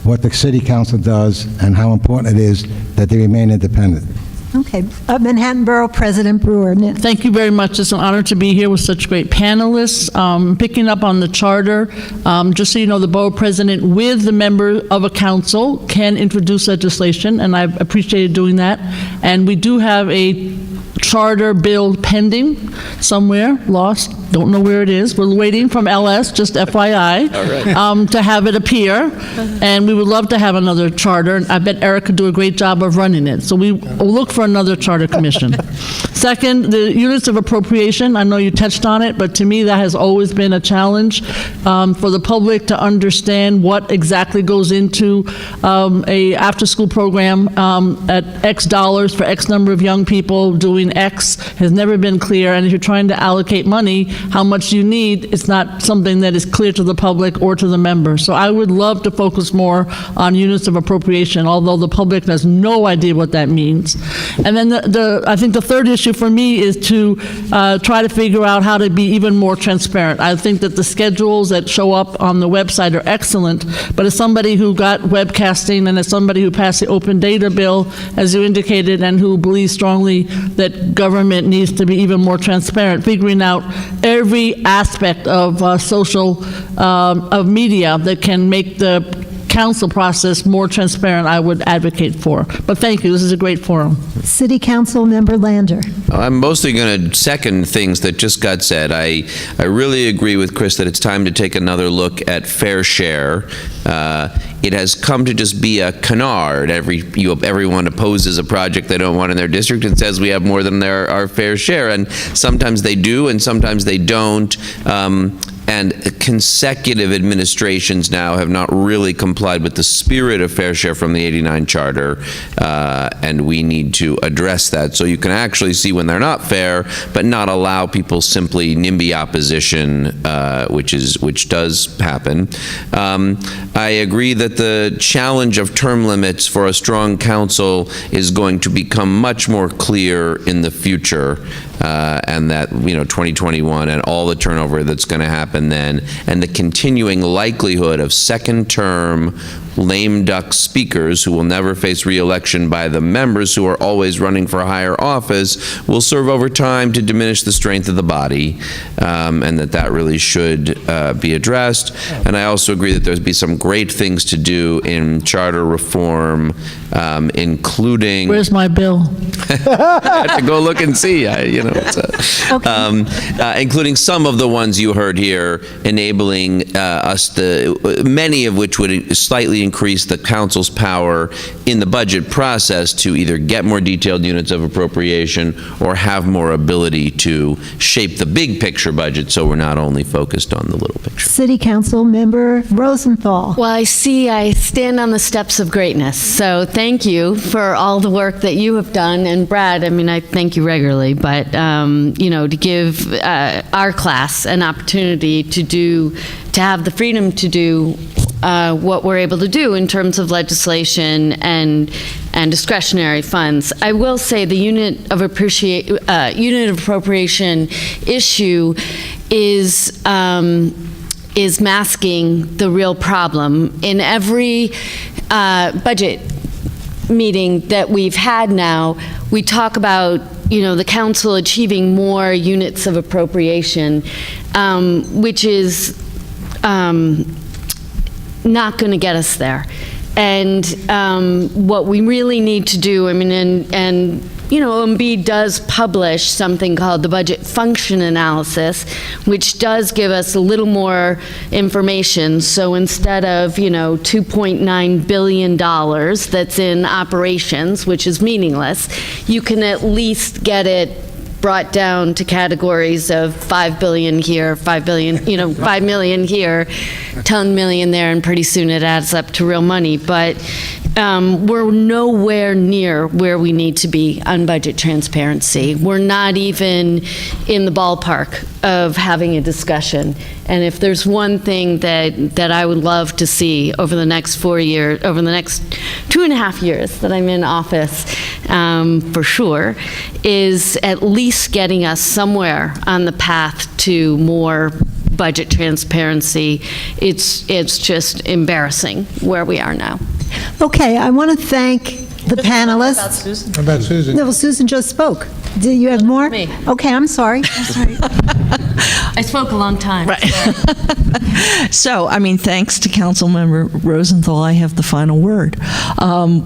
E: what the city council does and how important it is that they remain independent.
B: Okay. Manhattan Borough President Brewer.
L: Thank you very much. It's an honor to be here with such great panelists. Picking up on the charter, just so you know, the borough president with the member of a council can introduce legislation, and I've appreciated doing that. And we do have a charter bill pending somewhere, lost, don't know where it is. We're waiting from LS, just FYI, to have it appear. And we would love to have another charter. I bet Eric could do a great job of running it. So we will look for another charter commission. Second, the units of appropriation. I know you touched on it, but to me that has always been a challenge for the public to understand what exactly goes into a after-school program at X dollars for X number of young people doing X has never been clear. And if you're trying to allocate money, how much you need, it's not something that is clear to the public or to the members. So I would love to focus more on units of appropriation, although the public has no idea what that means. And then I think the third issue for me is to try to figure out how to be even more transparent. I think that the schedules that show up on the website are excellent, but as somebody who got webcasting and as somebody who passed the open data bill, as you indicated, and who believes strongly that government needs to be even more transparent, figuring out every aspect of social, of media that can make the council process more transparent, I would advocate for. But thank you, this is a great forum.
B: City Council Member Lander.
F: I'm mostly going to second things that just got said. I really agree with Chris that it's time to take another look at fair share. It has come to just be a canard. Everyone opposes a project they don't want in their district and says we have more than our fair share. And sometimes they do, and sometimes they don't. And consecutive administrations now have not really complied with the spirit of fair share from the '89 charter, and we need to address that. So you can actually see when they're not fair, but not allow people simply NIMBY opposition, which does happen. I agree that the challenge of term limits for a strong council is going to become much more clear in the future, and that 2021 and all the turnover that's going to happen then, and the continuing likelihood of second-term lame duck speakers who will never face re-election by the members who are always running for higher office will serve over time to diminish the strength of the body, and that really should be addressed. And I also agree that there's be some great things to do in charter reform, including...
L: Where's my bill?
F: I have to go look and see, including some of the ones you heard here, enabling many of which would slightly increase the council's power in the budget process to either get more detailed units of appropriation or have more ability to shape the big picture budget so we're not only focused on the little picture.
B: City Council Member Rosenthal.
J: Well, I stand on the steps of greatness, so thank you for all the work that you have done. And Brad, I thank you regularly, but, to give our class an opportunity to have the freedom to do what we're able to do in terms of legislation and discretionary funds. I will say the unit of appropriation issue is masking the real problem. In every budget meeting that we've had now, we talk about the council achieving more units of appropriation, which is not going to get us there. And what we really need to do, OMB does publish something called the Budget Function Analysis, which does give us a little more information. So instead of, $2.9 billion that's in operations, which is meaningless, you can at least get it brought down to categories of 5 billion here, 5 billion, 5 million here, 10 million there, and pretty soon it adds up to real money. But we're nowhere near where we need to be on budget transparency. We're not even in the ballpark of having a discussion. And if there's one thing that I would love to see over the next 4 years, over the next 2.5 years that I'm in office, for sure, is at least getting us somewhere on the path to more budget transparency. It's just embarrassing where we are now.
B: Okay, I want to thank the panelists.
C: How about Susan?
B: No, well, Susan just spoke. Do you have more?
J: Me.
B: Okay, I'm sorry.
J: I spoke a long time.
H: Right. So, thanks to Councilmember Rosenthal, I have the final word,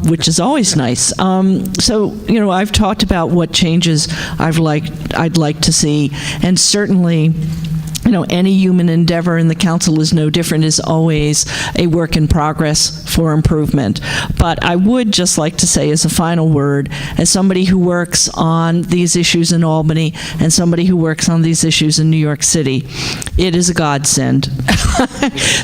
H: which is always nice. I've talked about what changes I'd like to see, and certainly, any human endeavor in the council is no different, is always a work in progress for improvement. But I would just like to say as a final word, as somebody who works on these issues in Albany and somebody who works on these issues in New York City, it is a godsend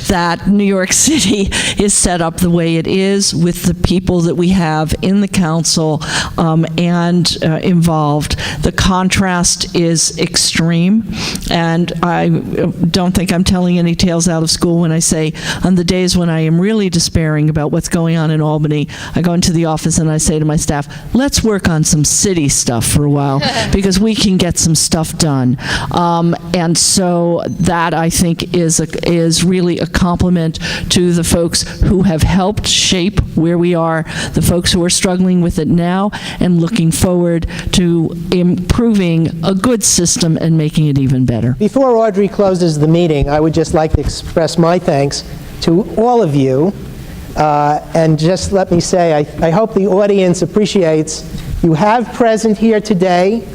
H: that New York City is set up the way it is with the people that we have in the council and involved. The contrast is extreme, and I don't think I'm telling any tales out of school when I say on the days when I am really despairing about what's going on in Albany, I go into the office and I say to my staff, let's work on some city stuff for a while because we can get some stuff done. And so that, I think, is really a compliment to the folks who have helped shape where we are, the folks who are struggling with it now and looking forward to improving a good system and making it even better.
D: Before Audrey closes the meeting, I would just like to express my thanks to all of you And just let me say, I hope the audience appreciates, you have present here today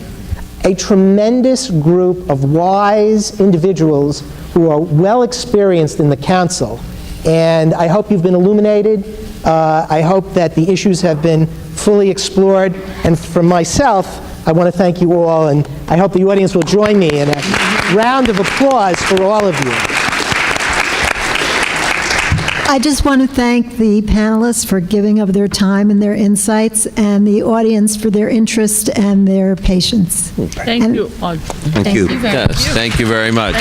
D: a tremendous group of wise individuals who are well experienced in the council. And I hope you've been illuminated. I hope that the issues have been fully explored. And for myself, I want to thank you all, and I hope the audience will join me in a round of applause for all of you.
B: I just want to thank the panelists for giving of their time and their insights, and the audience for their interest and their patience.
L: Thank you, Audrey.
K: Thank you.
F: Yes, thank you very much.